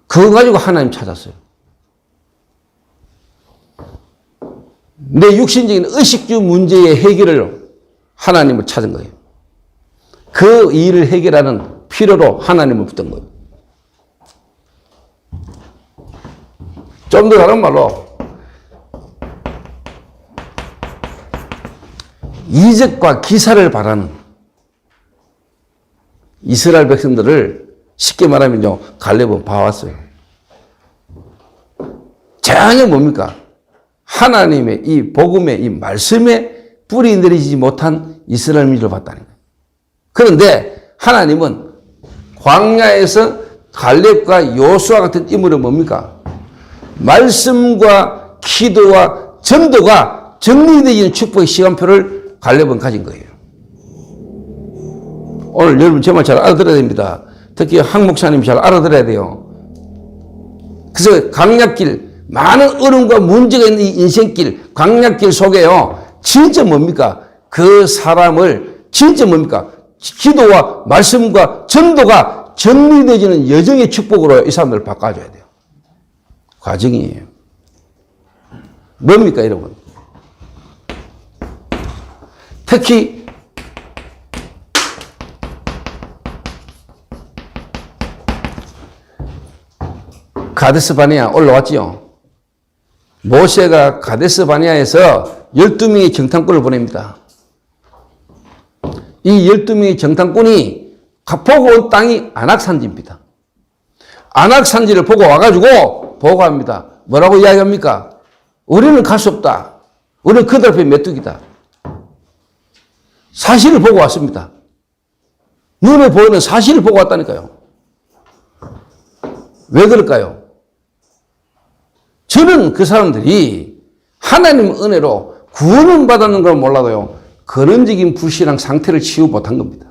그거 가지고 하나님 찾았어요. 내 육신적인 의식주 문제의 해결을 하나님을 찾은 거예요. 그 일을 해결하는 필요로 하나님을 붙든 거예요. 좀 더 다른 말로 이적과 기사를 바라는 이스라엘 백성들을 쉽게 말하면요, 갈렙은 봐왔어요. 전혀 뭡니까? 하나님의 이 복음의 이 말씀에 뿌리 내리지 못한 이스라엘 민족을 봤다는 거예요. 그런데 하나님은 광야에서 갈렙과 요수아 같은 인물은 뭡니까? 말씀과 기도와 전도가 정리되는 축복의 시간표를 갈렙은 가진 거예요. 오늘 여러분 제 말 잘 알아들어야 됩니다. 특히 한 목사님 잘 알아들어야 돼요. 그래서 광야길, 많은 어려움과 문제가 있는 이 인생길, 광야길 속에요, 진짜 뭡니까? 그 사람을 진짜 뭡니까? 기도와 말씀과 전도가 정리되어지는 여정의 축복으로 이 사람들을 바꿔줘야 돼요. 과정이에요. 뭡니까, 여러분? 특히 가데스 바네아 올라왔지요. 모세가 가데스 바네아에서 12명의 정탐꾼을 보냅니다. 이 12명의 정탐꾼이 보고 온 땅이 안악산지입니다. 안악산지를 보고 와가지고 보고합니다. 뭐라고 이야기합니까? 우리는 갈 수 없다. 우리는 그들 앞에 메뚜기다. 사실을 보고 왔습니다. 눈에 보이는 사실을 보고 왔다니까요. 왜 그럴까요? 저는 그 사람들이 하나님 은혜로 구원을 받았는 걸 몰라도요, 근원적인 불신앙 상태를 치유 못한 겁니다.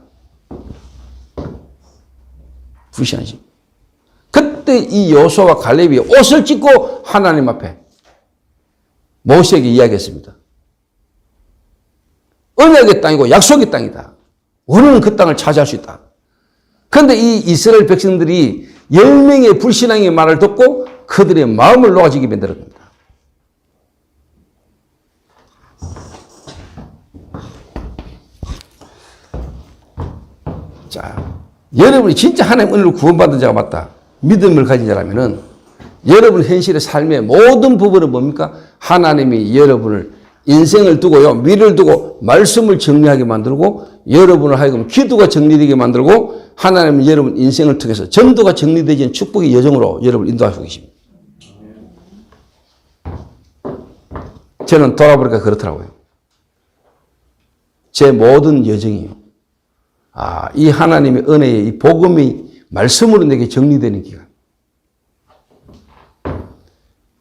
불신앙심. 그때 이 요수아와 갈렙이 옷을 찢고 하나님 앞에 모세에게 이야기했습니다. 언약의 땅이고 약속의 땅이다. 우리는 그 땅을 차지할 수 있다. 그런데 이 이스라엘 백성들이 10명의 불신앙의 말을 듣고 그들의 마음을 놓아지게 만드는 겁니다. 자, 여러분이 진짜 하나님 은혜로 구원받은 자가 맞다, 믿음을 가진 자라면은 여러분 현실의 삶의 모든 부분은 뭡니까? 하나님이 여러분을 인생을 두고요, 미래를 두고 말씀을 정리하게 만들고 여러분을 하여금 기도가 정리되게 만들고 하나님은 여러분 인생을 통해서 전도가 정리되지 않은 축복의 여정으로 여러분을 인도하시고 계십니다. 저는 돌아보니까 그렇더라고요. 제 모든 여정이요. 이 하나님의 은혜의 이 복음의 말씀으로 내게 정리되는 기간.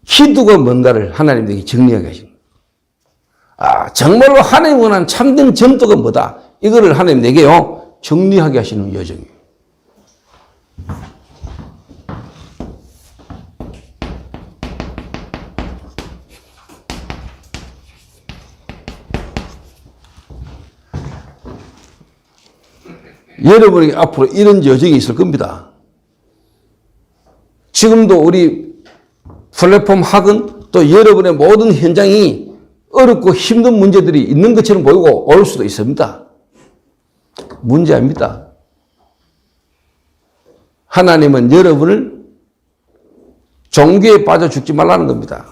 기도가 뭔가를 하나님 내게 정리하게 하시는 거예요. 정말로 하나님 원하는 참된 전도가 뭐다. 이거를 하나님 내게요, 정리하게 하시는 여정이에요. 여러분에게 앞으로 이런 여정이 있을 겁니다. 지금도 우리 플랫폼 학은 또 여러분의 모든 현장이 어렵고 힘든 문제들이 있는 것처럼 보이고 올 수도 있습니다. 문제 아닙니다. 하나님은 여러분을 종교에 빠져 죽지 말라는 겁니다.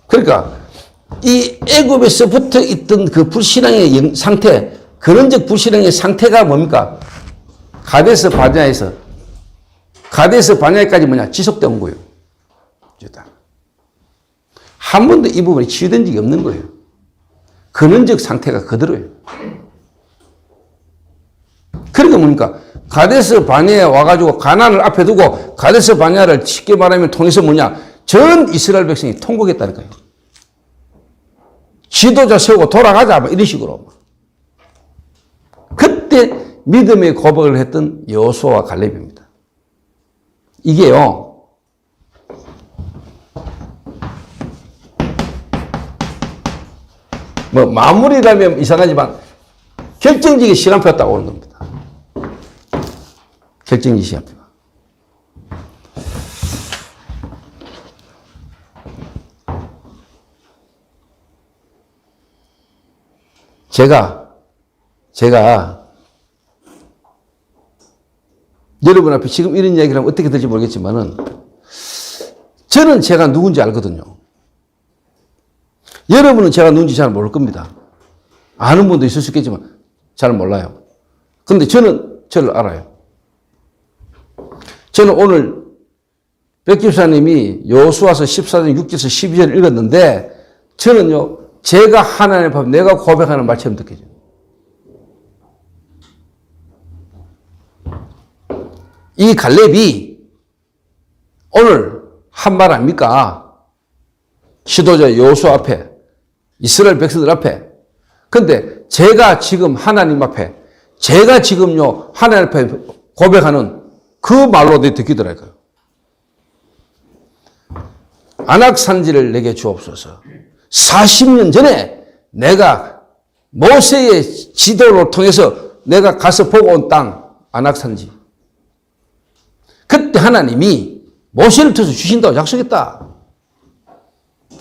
그러니까 이 애굽에서부터 있던 그 불신앙의 상태, 근원적 불신앙의 상태가 뭡니까? 가데스 바냐에까지 뭐냐? 지속된 거예요. 한 번도 이 부분이 치유된 적이 없는 거예요. 근원적 상태가 그대로예요. 그러니까 뭡니까? 가데스 바냐에 와가지고 가나안을 앞에 두고 가데스 바냐를 쉽게 말하면 통해서 뭐냐? 전 이스라엘 백성이 통곡했다니까요. 지도자 세우고 돌아가자, 뭐 이런 식으로. 그때 믿음의 고백을 했던 여호수아와 갈렙입니다. 이게요, 뭐 마무리라면 이상하지만 결정적인 시간표가 딱 오는 겁니다. 결정적인 시간표. 제가 여러분 앞에 지금 이런 이야기를 하면 어떻게 될지 모르겠지만은 저는 제가 누군지 알거든요. 여러분은 제가 누군지 잘 모를 겁니다. 아는 분도 있을 수 있겠지만 잘 몰라요. 근데 저는 저를 알아요. 저는 오늘 백 집사님이 여호수아서 14장 6절에서 12절을 읽었는데 저는요, 제가 하나님 앞에 내가 고백하는 말처럼 느껴져요. 이 갈렙이 오늘 한 말 아닙니까? 지도자 여호수아 앞에, 이스라엘 백성들 앞에. 근데 제가 지금 하나님 앞에, 제가 지금요 하나님 앞에 고백하는 그 말로 내 듣기더라고요. 안악산지를 내게 주옵소서. 40년 전에 내가 모세의 지도를 통해서 내가 가서 보고 온 땅, 안악산지. 그때 하나님이 모세를 통해서 주신다고 약속했다.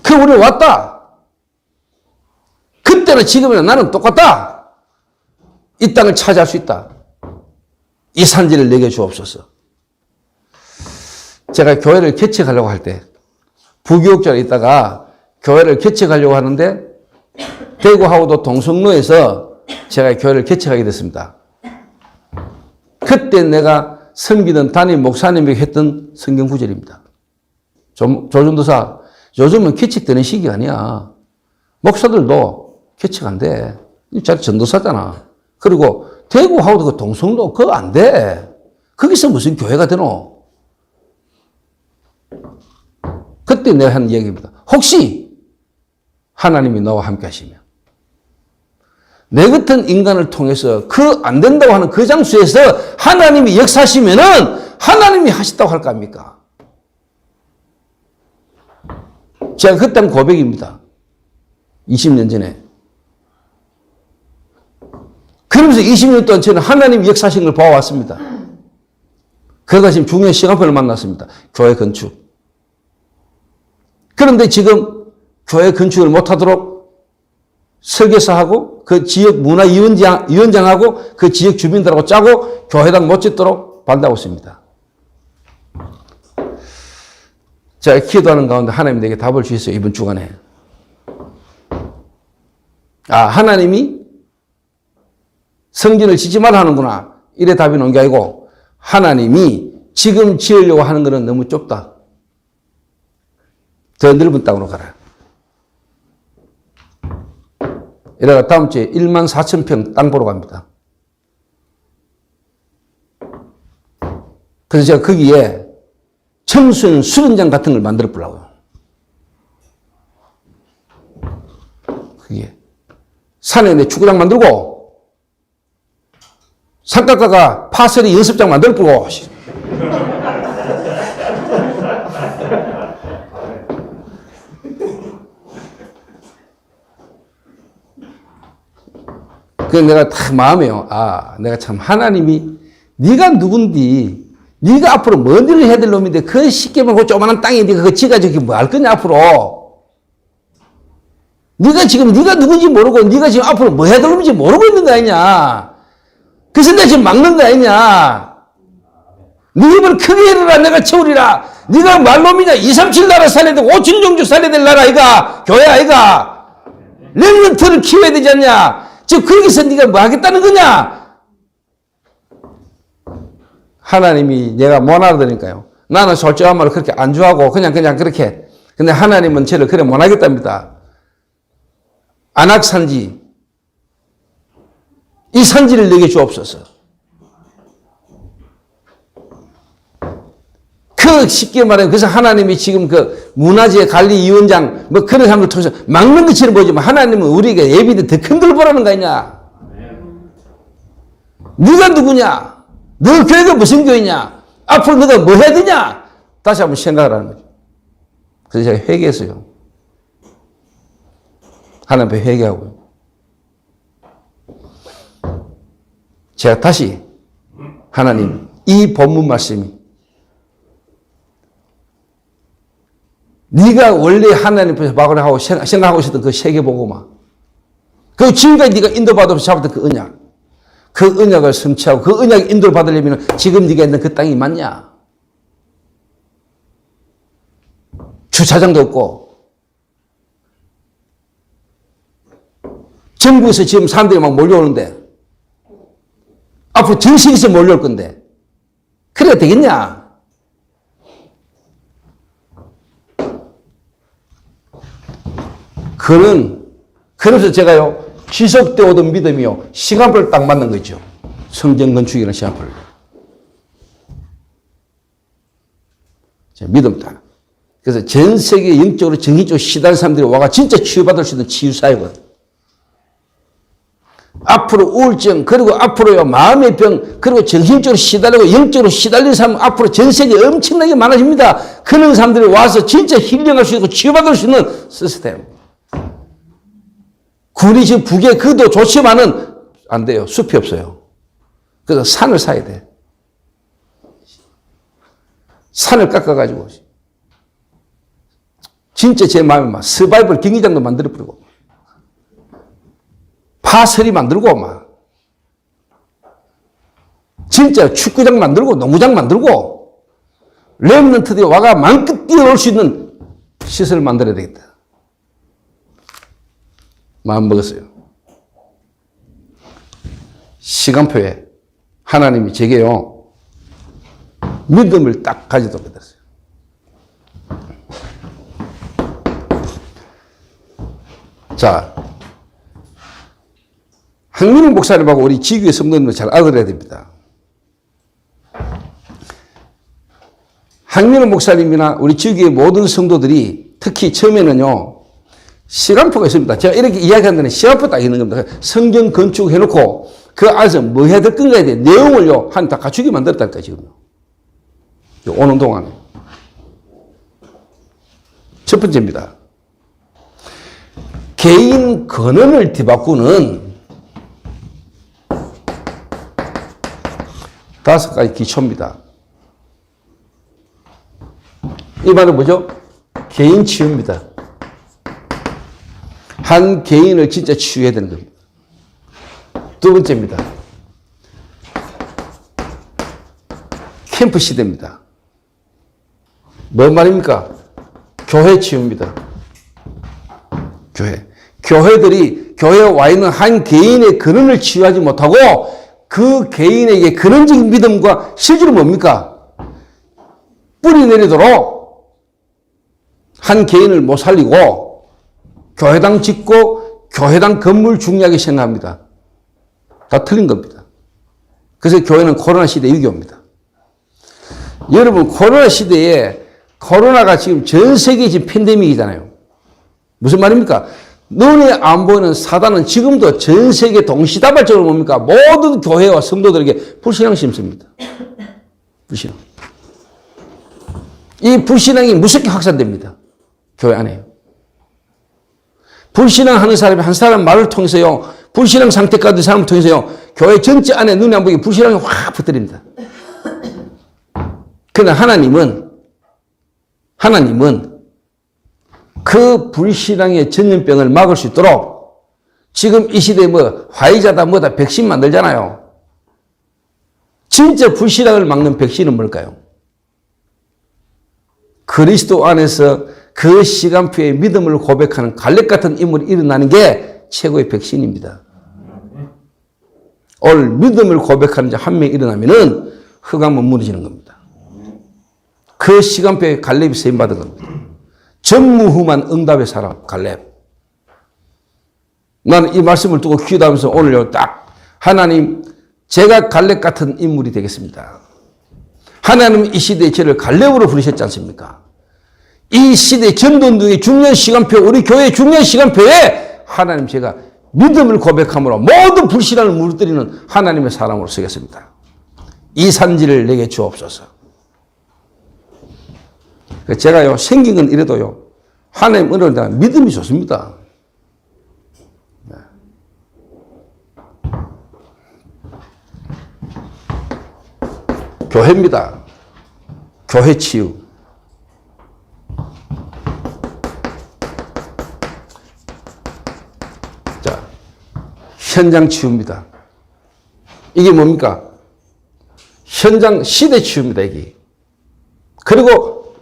그 우리 왔다. 그때는 지금이나 나는 똑같다. 이 땅을 차지할 수 있다. 이 산지를 내게 주옵소서. 제가 교회를 개척하려고 할 때 부교육자로 있다가 교회를 개척하려고 하는데 대구하고도 동성로에서 제가 교회를 개척하게 됐습니다. 그때 내가 섬기던 담임 목사님에게 했던 성경 구절입니다. 조전도사, 요즘은 개척되는 시기가 아니야. 목사들도 개척 안 돼. 자기 전도사잖아. 그리고 대구하고도 그 동성로 그거 안 돼. 거기서 무슨 교회가 되노? 그때 내가 한 얘기입니다. 혹시 하나님이 너와 함께 하시면 내 같은 인간을 통해서 그 안 된다고 하는 그 장소에서 하나님이 역사하시면은 하나님이 하셨다고 할까 합니까? 제가 그때 한 고백입니다. 20년 전에. 그러면서 20년 동안 저는 하나님이 역사하신 걸 봐왔습니다. 그러다 지금 중요한 시간표를 만났습니다. 교회 건축. 그런데 지금 교회 건축을 못하도록 설계사하고 그 지역 문화위원장하고 그 지역 주민들하고 짜고 교회당 못 짓도록 반대하고 있습니다. 제가 기도하는 가운데 하나님 내게 답을 주셨어요. 이번 주간에. 하나님이 성전을 짓지 말라 하는구나. 이래 답이 나온 게 아니고 하나님이 지금 지으려고 하는 것은 너무 좁다. 더 넓은 땅으로 가라. 이래가 다음 주에 1만 4천 평 땅 보러 갑니다. 그래서 제가 거기에 청소년 수련장 같은 걸 만들어 보려고요. 그게 산에 내 축구장 만들고 산가가가 파설이 연습장 만들어 보고 그래서 내가 딱 마음에요. 내가 참 하나님이 네가 누군디 네가 앞으로 뭔 일을 해야 될 놈인데 그 쉽게 말고 조그마한 땅에 네가 그거 지가지고 뭐 할 거냐 앞으로. 네가 지금 네가 누군지 모르고 네가 지금 앞으로 뭐 해야 될 놈인지 모르고 있는 거 아니냐. 그래서 내가 지금 막는 거 아니냐. 네 입을 크게 열어라 내가 채우리라. 네가 말놈이냐. 237 나라 살려야 되고 5천종족 살려야 될 나라 아이가. 교회 아이가. 렘넌트를 키워야 되지 않냐. 즉 거기서 네가 뭐 하겠다는 거냐. 하나님이 내가 못 알아들으니까요. 나는 솔직한 말을 그렇게 안 좋아하고 그냥 그렇게. 근데 하나님은 저를 그래 못 하겠답니다. 안악산지 이 산지를 내게 주옵소서. 그 쉽게 말하면 그래서 하나님이 지금 그 문화재 관리위원장 뭐 그런 사람들 통해서 막는 것처럼 보지만 하나님은 우리에게 예비대 더 큰 걸 보라는 거 아니냐. 네가 누구냐. 너 교회가 무슨 교회냐? 앞으로 너가 뭐 해야 되냐? 다시 한번 생각을 하는 거죠. 그래서 제가 회개했어요. 하나님 앞에 회개하고요. 제가 다시 하나님 이 본문 말씀이 네가 원래 하나님 앞에서 막으려고 생각하고 있었던 그 세계복음화 그 지금까지 네가 인도받아서 잡았던 그 언약 그 언약을 성취하고 그 언약의 인도를 받으려면 지금 네가 있는 그 땅이 맞냐? 주차장도 없고 전국에서 지금 사람들이 막 몰려오는데 앞으로 전 세계에서 몰려올 건데 그래야 되겠냐? 그래서 제가요 지속되어 오던 믿음이요 시간표를 딱 맞는 거죠. 성전 건축이라는 시간표를. 믿음 딱. 그래서 전 세계 영적으로 정신적으로 시달린 사람들이 와가 진짜 치유받을 수 있는 치유사역은 앞으로 우울증 그리고 앞으로요 마음의 병 그리고 정신적으로 시달리고 영적으로 시달린 사람 앞으로 전 세계에 엄청나게 많아집니다. 그런 사람들이 와서 진짜 힐링할 수 있고 치유받을 수 있는 시스템. 군이 지금 북에 그도 좋지만은 안 돼요. 숲이 없어요. 그래서 산을 사야 돼. 산을 깎아가지고 진짜 제 마음에 막 서바이벌 경기장도 만들어버리고 파설이 만들고 막 진짜 축구장 만들고 농구장 만들고 렘넌트들이 와가 마음껏 뛰어놀 수 있는 시설을 만들어야 되겠다. 마음 먹었어요. 시간표에 하나님이 제게요 믿음을 딱 가지도록 해드렸어요. 자, 황민우 목사님하고 우리 지교의 성도님을 잘 알아들어야 됩니다. 황민우 목사님이나 우리 지교의 모든 성도들이 특히 처음에는요 시간표가 있습니다. 제가 이렇게 이야기하는 데는 시간표 딱 있는 겁니다. 성경 건축해놓고 그 안에서 뭐 해야 될 건가에 대해 내용을요 한 다 갖추게 만들었다니까 지금 오는 동안에. 첫 번째입니다. 개인 근원을 뒤바꾸는 5가지 기초입니다. 이 말은 뭐죠? 개인 치유입니다. 한 개인을 진짜 치유해야 되는 겁니다. 두 번째입니다. 캠프 시대입니다. 뭔 말입니까? 교회 치유입니다. 교회들이 교회에 와 있는 한 개인의 근원을 치유하지 못하고 그 개인에게 근원적인 믿음과 실제로 뭡니까? 뿌리 내리도록 한 개인을 못 살리고 교회당 짓고 교회당 건물 중요하게 생각합니다. 다 틀린 겁니다. 그래서 교회는 코로나 시대의 위기입니다. 여러분, 코로나 시대에 코로나가 지금 전 세계 지금 팬데믹이잖아요. 무슨 말입니까? 눈에 안 보이는 사단은 지금도 전 세계 동시다발적으로 뭡니까? 모든 교회와 성도들에게 불신앙 심습니다. 불신앙. 이 불신앙이 무섭게 확산됩니다. 교회 안에요. 불신앙하는 사람이 한 사람 말을 통해서요, 불신앙 상태까지 사람을 통해서요, 교회 전체 안에 눈에 안 보이게 불신앙이 확 퍼뜨립니다. 그러나 하나님은 그 불신앙의 전염병을 막을 수 있도록 지금 이 시대에 화이자다 뭐다 백신 만들잖아요. 진짜 불신앙을 막는 백신은 뭘까요? 그리스도 안에서 그 시간표에 믿음을 고백하는 갈렙 같은 인물이 일어나는 게 최고의 백신입니다. 오늘 믿음을 고백하는 자 한 명이 일어나면은 흑암은 무너지는 겁니다. 그 시간표에 갈렙이 세임받은 겁니다. 전무후무한 응답의 사람 갈렙. 나는 이 말씀을 두고 기도하면서 오늘요 딱 하나님, 제가 갈렙 같은 인물이 되겠습니다. 하나님은 이 시대에 저를 갈렙으로 부르셨지 않습니까? 이 시대 전도운동의 중요한 시간표, 우리 교회의 중요한 시간표에 하나님, 제가 믿음을 고백함으로 모든 불신앙을 무너뜨리는 하나님의 사람으로 서겠습니다. 이 산지를 내게 주옵소서. 제가요 생긴 건 이래도요 하나님 은혜를 대한 믿음이 좋습니다. 교회입니다. 교회 치유. 자, 현장 치유입니다. 이게 뭡니까? 현장 시대 치유입니다, 이게. 그리고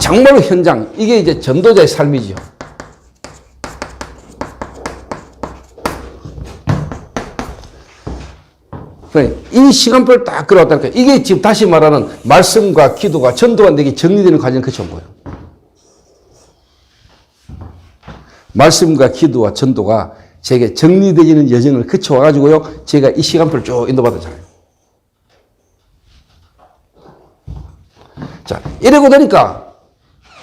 정말로 현장, 이게 이제 전도자의 삶이죠. 이 시간표를 딱 끌어왔다니까. 이게 지금 다시 말하는 말씀과 기도가 전도가 내게 정리되는 과정을 거쳐온 거예요. 말씀과 기도와 전도가 제게 정리되는 여정을 거쳐와가지고요, 제가 이 시간표를 쭉 인도받았잖아요. 자, 이러고 보니까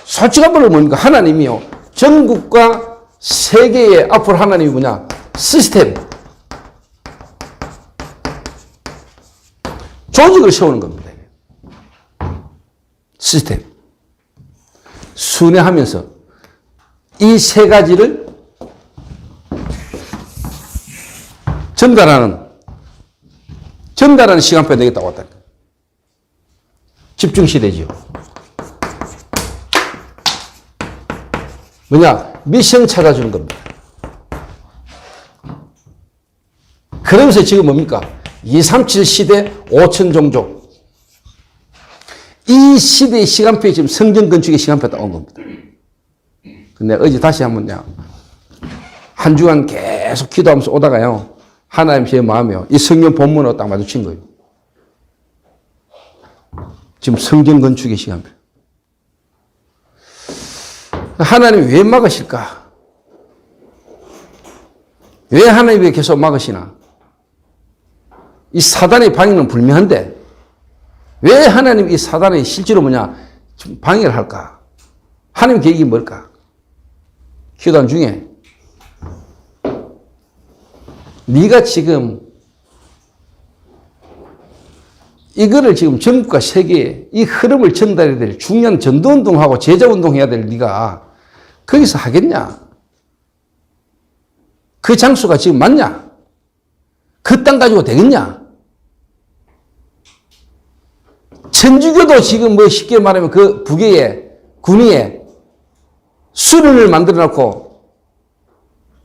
솔직한 말로 뭡니까? 하나님이요, 전국과 세계의 앞으로 하나님이 뭐냐? 시스템. 조직을 세우는 겁니다. 시스템. 순회하면서 이 세 가지를 전달하는 시간표가 되겠다고 왔다. 집중시대지요. 뭐냐? 미션 찾아주는 겁니다. 그러면서 지금 뭡니까? 237 시대 5천 종족. 이 시대의 시간표에 지금 성전 건축의 시간표가 온 겁니다. 근데 어제 다시 한번 한 주간 계속 기도하면서 오다가요, 하나님 제 마음이요, 이 성경 본문으로 딱 마주친 거예요. 지금 성전 건축의 시간표. 하나님이 왜 막으실까? 왜 하나님이 계속 막으시나? 이 사단의 방해는 불명한데 왜 하나님 이 사단의 실제로 좀 방해를 할까? 하나님 계획이 뭘까? 기도한 중에 네가 지금 이거를 지금 전국과 세계에 이 흐름을 전달해야 될 중요한 전도운동하고 제자운동 해야 될 네가 거기서 하겠냐? 그 장소가 지금 맞냐? 그 땅 가지고 되겠냐? 천주교도 지금 쉽게 말하면 그 북의 군위에 수련을 만들어 놓고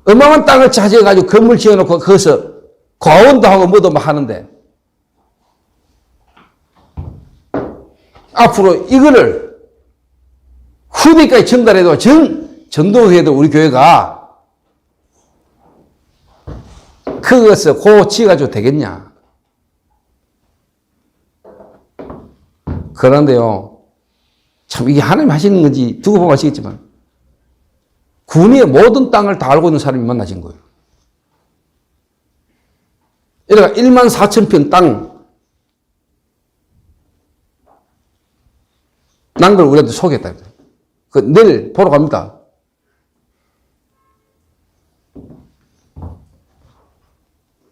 어마어마한 땅을 차지해가지고 건물 지어놓고 거기서 과원도 하고 뭐도 막 하는데 앞으로 이거를 후대까지 전달해도 전도해도 우리 교회가 그것을 고치가지고 되겠냐. 그런데요, 참 이게 하나님 하시는 건지 두고 보면 아시겠지만 군위의 모든 땅을 다 알고 있는 사람이 만나신 거예요. 이래가 14,000평 땅 난 걸 우리한테 소개했다. 내일 보러 갑니다.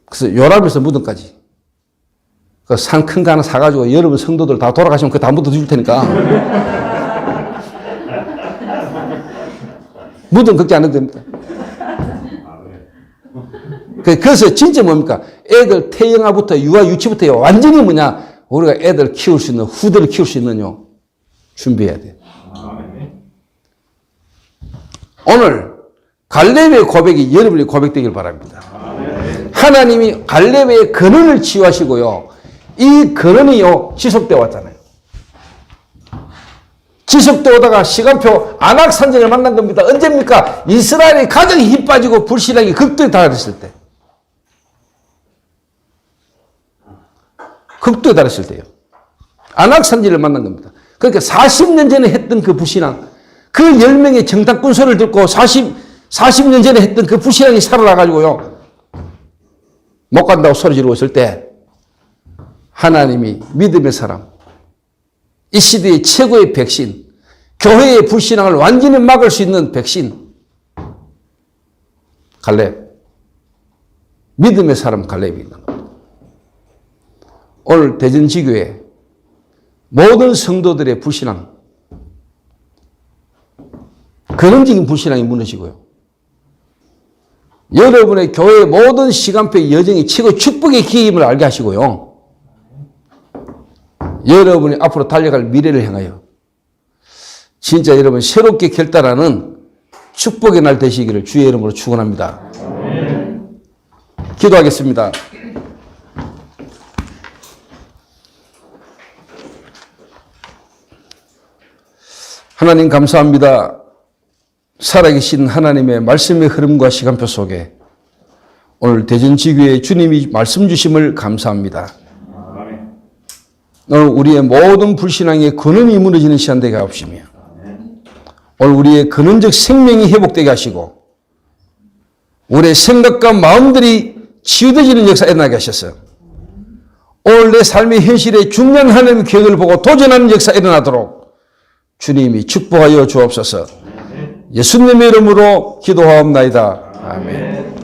그래서 요람에서 무덤까지 그 산 큰 거 하나 사가지고 여러분 성도들 다 돌아가시면 그 다음부터 줄 테니까 무덤 걱정 안 해도 됩니다. 그래서 진짜 뭡니까? 애들 태영아부터 유아 유치부터 완전히 뭐냐? 우리가 애들 키울 수 있는 후대를 키울 수 있는 준비해야 돼. 오늘 갈렙의 고백이 여러분의 고백되길 바랍니다. 하나님이 갈렙의 근원을 치유하시고요. 이 근원이요 지속되어 왔잖아요. 지속되어 오다가 시간표 안악산정을 만난 겁니다. 언제입니까? 이스라엘이 가장 힘 빠지고 불신앙이 극도에 달했을 때. 극도에 달했을 때요. 안악산지를 만난 겁니다. 그러니까 40년 전에 했던 그 불신앙, 그 10명의 정탐꾼 소리를 듣고 40년 전에 했던 그 불신앙이 살아나가지고요. 못 간다고 소리 지르고 있을 때 하나님이 믿음의 사람, 이 시대의 최고의 백신, 교회의 불신앙을 완전히 막을 수 있는 백신, 갈렙, 믿음의 사람 갈렙이 있는 겁니다. 오늘 대전지교회 모든 성도들의 불신앙, 근원적인 불신앙이 무너지고요. 여러분의 교회의 모든 시간표의 여정이 최고의 축복의 기임을 알게 하시고요. 여러분이 앞으로 달려갈 미래를 향하여 진짜 여러분 새롭게 결단하는 축복의 날 되시기를 주의 이름으로 축원합니다. 기도하겠습니다. 하나님 감사합니다. 살아계신 하나님의 말씀의 흐름과 시간표 속에 오늘 대전지교회 주님이 말씀 주심을 감사합니다. 오늘 우리의 모든 불신앙의 근원이 무너지는 시간 되게 하옵시며 오늘 우리의 근원적 생명이 회복되게 하시고 우리의 생각과 마음들이 치유되지는 역사 일어나게 하셨어요. 오늘 내 삶의 현실에 중요한 하나님의 계획을 보고 도전하는 역사 일어나도록 주님이 축복하여 주옵소서. 예수님의 이름으로 기도하옵나이다. 아멘.